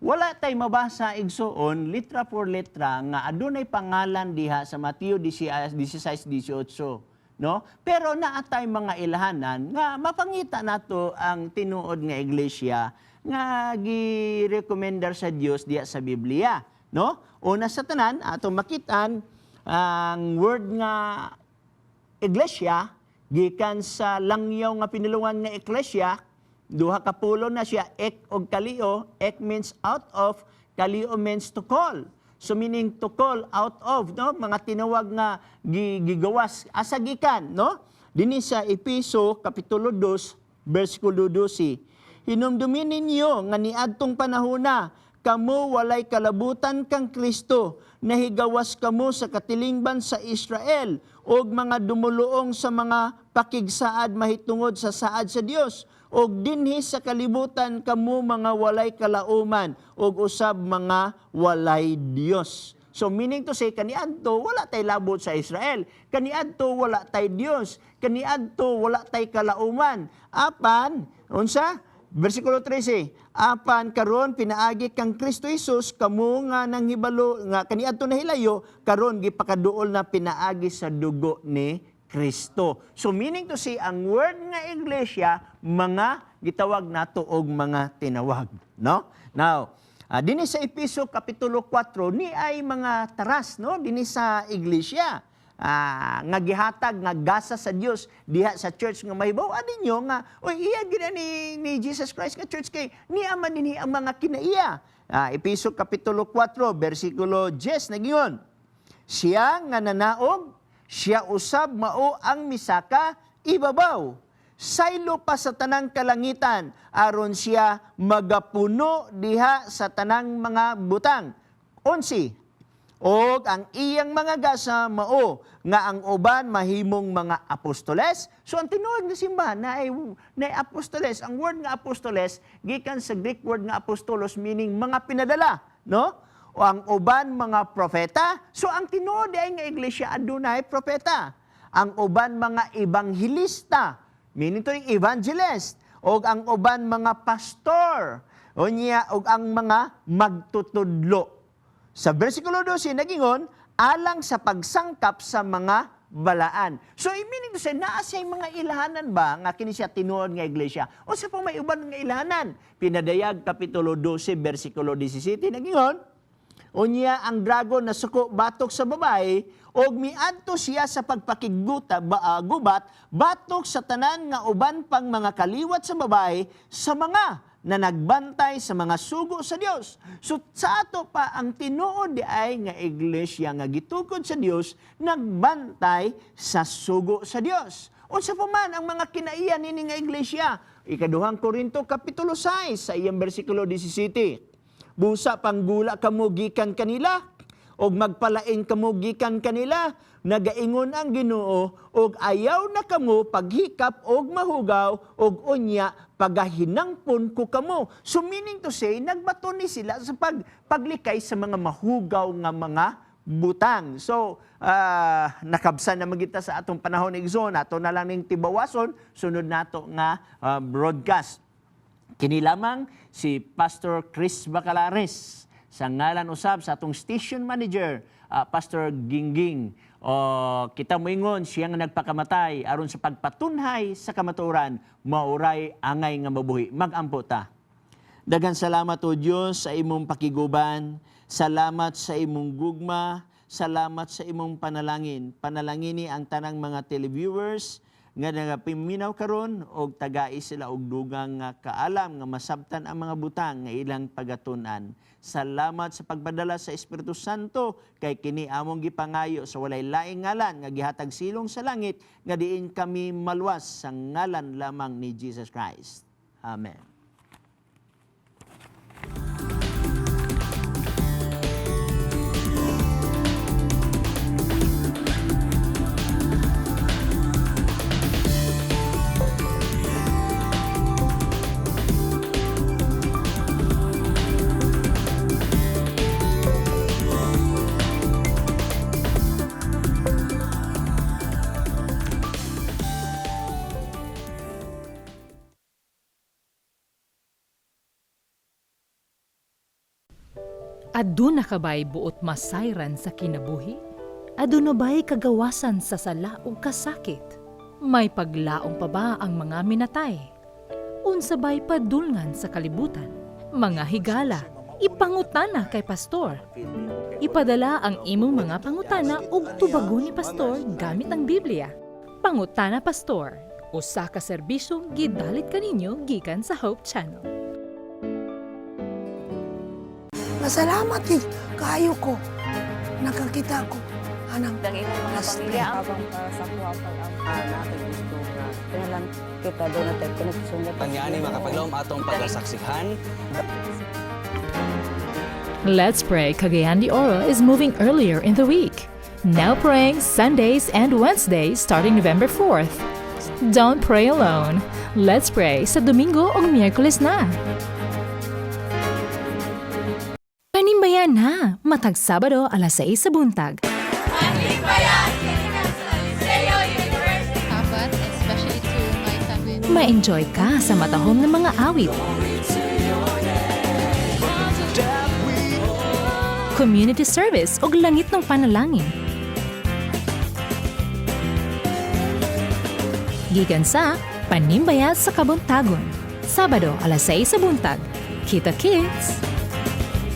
Wala tay mabasa igsoon litra por litra nga adunay pangalan diha sa Mateo 16:18, no? Pero naatay mga ilahanan nga mapangita nato ang tinuod nga iglesia nga gi-recommendar sa Dios diha sa Biblia, no? Una sa tanan ato makitaan ang word nga iglesia gikan sa langyaw nga pinulungan nga eklesia. Duha ka pulo na siya, ek og kalio. Ek means out of, kalio means to call. So meaning to call out of, no? Mga tinawag nga gigawas asa gikan, no? Dinhi sa Epeso kapitulo 2 bersikulo 12. Hinumdumin ninyo nga niadtong panahona kamo walay kalabutan kang Kristo, nahigawas kamo sa katilingban sa Israel, og mga dumuluong sa mga pakigsaad mahitungod sa saad sa Dios, og dinhi sa kalibutan kamo mga walay kalauman, og usab mga walay Dios. So meaning to say, kaniadto wala tay labot sa Israel, kaniadto wala tay Dios, kaniadto wala tay kalauman. Apan, unsa? Versikulo 13, apan karon pinaagi kang Kristo Jesus kamo nga nanghibalo nga kaniadto nahilayo karon gipakaduol na pinaagi sa dugo ni Kristo. So meaning to say ang word nga iglesia mga gitawag nato og mga tinawag, no? Now, dinhi sa Epeso kapitulo 4 ni ay mga taras, no? Dinhi sa iglesia. Nga gihatag nga gasa sa Dios diha sa church nga mahibaw ninyo nga oy iya gid ni Jesus Christ nga church kay niya man dinhi ang mga kinaiya. Epeso kapitulo 4 bersikulo 10 nagingon, siya nga nanaog, siya usab mao ang misaka ibabaw, saylo pa sa tanang kalangitan aron siya magapuno diha sa tanang mga butang. 11, og ang iyang mga gasa mao nga ang uban mahimong mga apostoles. So ang tinuod nga simbahan na ay apostoles. Ang word nga apostoles gikan sa Greek word nga apostolos meaning mga pinadala, no? O ang uban mga propeta. So ang tinuod ay nga iglesia adunay propeta. ang uban mga ebanghilista, meaning to evangelist, o ang uban mga pastor, o niya, o ang mga magtutudlo. Sa versikulo 12, nagingon, alang sa pagsangkap sa mga balaan. So, meaning to say, naa siya mga ilahanan ba nga kini siya tinuod nga iglesia? O sa pang may uban nga ilahanan? Pinadayag, Kapitulo 12, versikulo 17, nagingon, unya ang dragon na suko batok sa babae, og miadto siya sa pagpakigubat, batok sa tanan nga uban pang mga kaliwat sa babae, sa mga na nagbantay sa mga sugo sa Dios. So sa ato pa ang tinuod di ay nga iglesia nga gitukod sa Dios, nagbantay sa sugo sa Dios. Unsa pa man ang mga kinaiyan nini nga iglesia? Ikaduhang Korinto Kapitulo 6 sa iyang bersikulo 17. Busa panggula kamo gikan kanila, og magpalain kamo gikan kanila, nagaingon ang Ginoo, og ayaw na kamo paghikap og mahugaw, og unya pagahinangpon ko kamo. So meaning to say, nagbato ni sila sa paglikay sa mga mahugaw nga mga butang. So, nakabsan na magita sa atong panahon ng igsoon, ato na lang ning tibawason, sunod nato nga broadcast. Kini lamang si Pastor Chris Bacalares sa ngalan usab sa atong station manager, Pastor Gingging. Kita moingon siya nga nagpakamatay aron sa pagpatunhay sa kamatuoran, mauray angay nga mabuhi. Magampo ta. Daghang salamat o Dios sa imong pakiguban, salamat sa imong gugma, salamat sa imong panalangin. Panalangini ang tanang mga televiewers nga nagapiminaw karon og tagai sila og dugang nga kaalam nga masabtan ang mga butang nga ilang pagatun-an. Salamat sa pagpadala sa Espiritu Santo kay kini among gipangayo sa walay laing ngalan nga gihatag silong sa langit nga diin kami maluwas sa ngalan lamang ni Jesus Christ. Amen. Aduna ka ba'y buot masayran sa kinabuhi? Aduna ba'y kagawasan sa sala o kasakit? May paglaong pa ba ang mga minatay? Unsa ba'y padulngan sa kalibutan? Mga higala, ipangutana kay pastor. Ipadala ang imong mga pangutana ug tubagon ni pastor gamit ang Biblia. Pangutana Pastor, usa ka serbisyong gidalit kaninyo gikan sa Hope Channel. Masalamat kayo ko. Nakakita ko. Anang Ang imong mga pamilya habang sa kuwapag ang natin gusto nga kailan kita doon natin connection na Panyani makapaglawom atong pagsaksihan. Let's Pray Cagayan de Oro is moving earlier in the week. Now praying Sundays and Wednesdays starting November 4th. Don't pray alone. Let's pray sa Domingo o Miyerkules na. Panimbayan na, matag Sabado alas 6 sa buntag. But especially to my family. Ma-enjoy ka sa matahom ng mga awit. Community service o langit ng panalangin. Gikan sa Panimbayat sa Kabuntagon. Sabado alas 6 sa buntag. Kita Kids!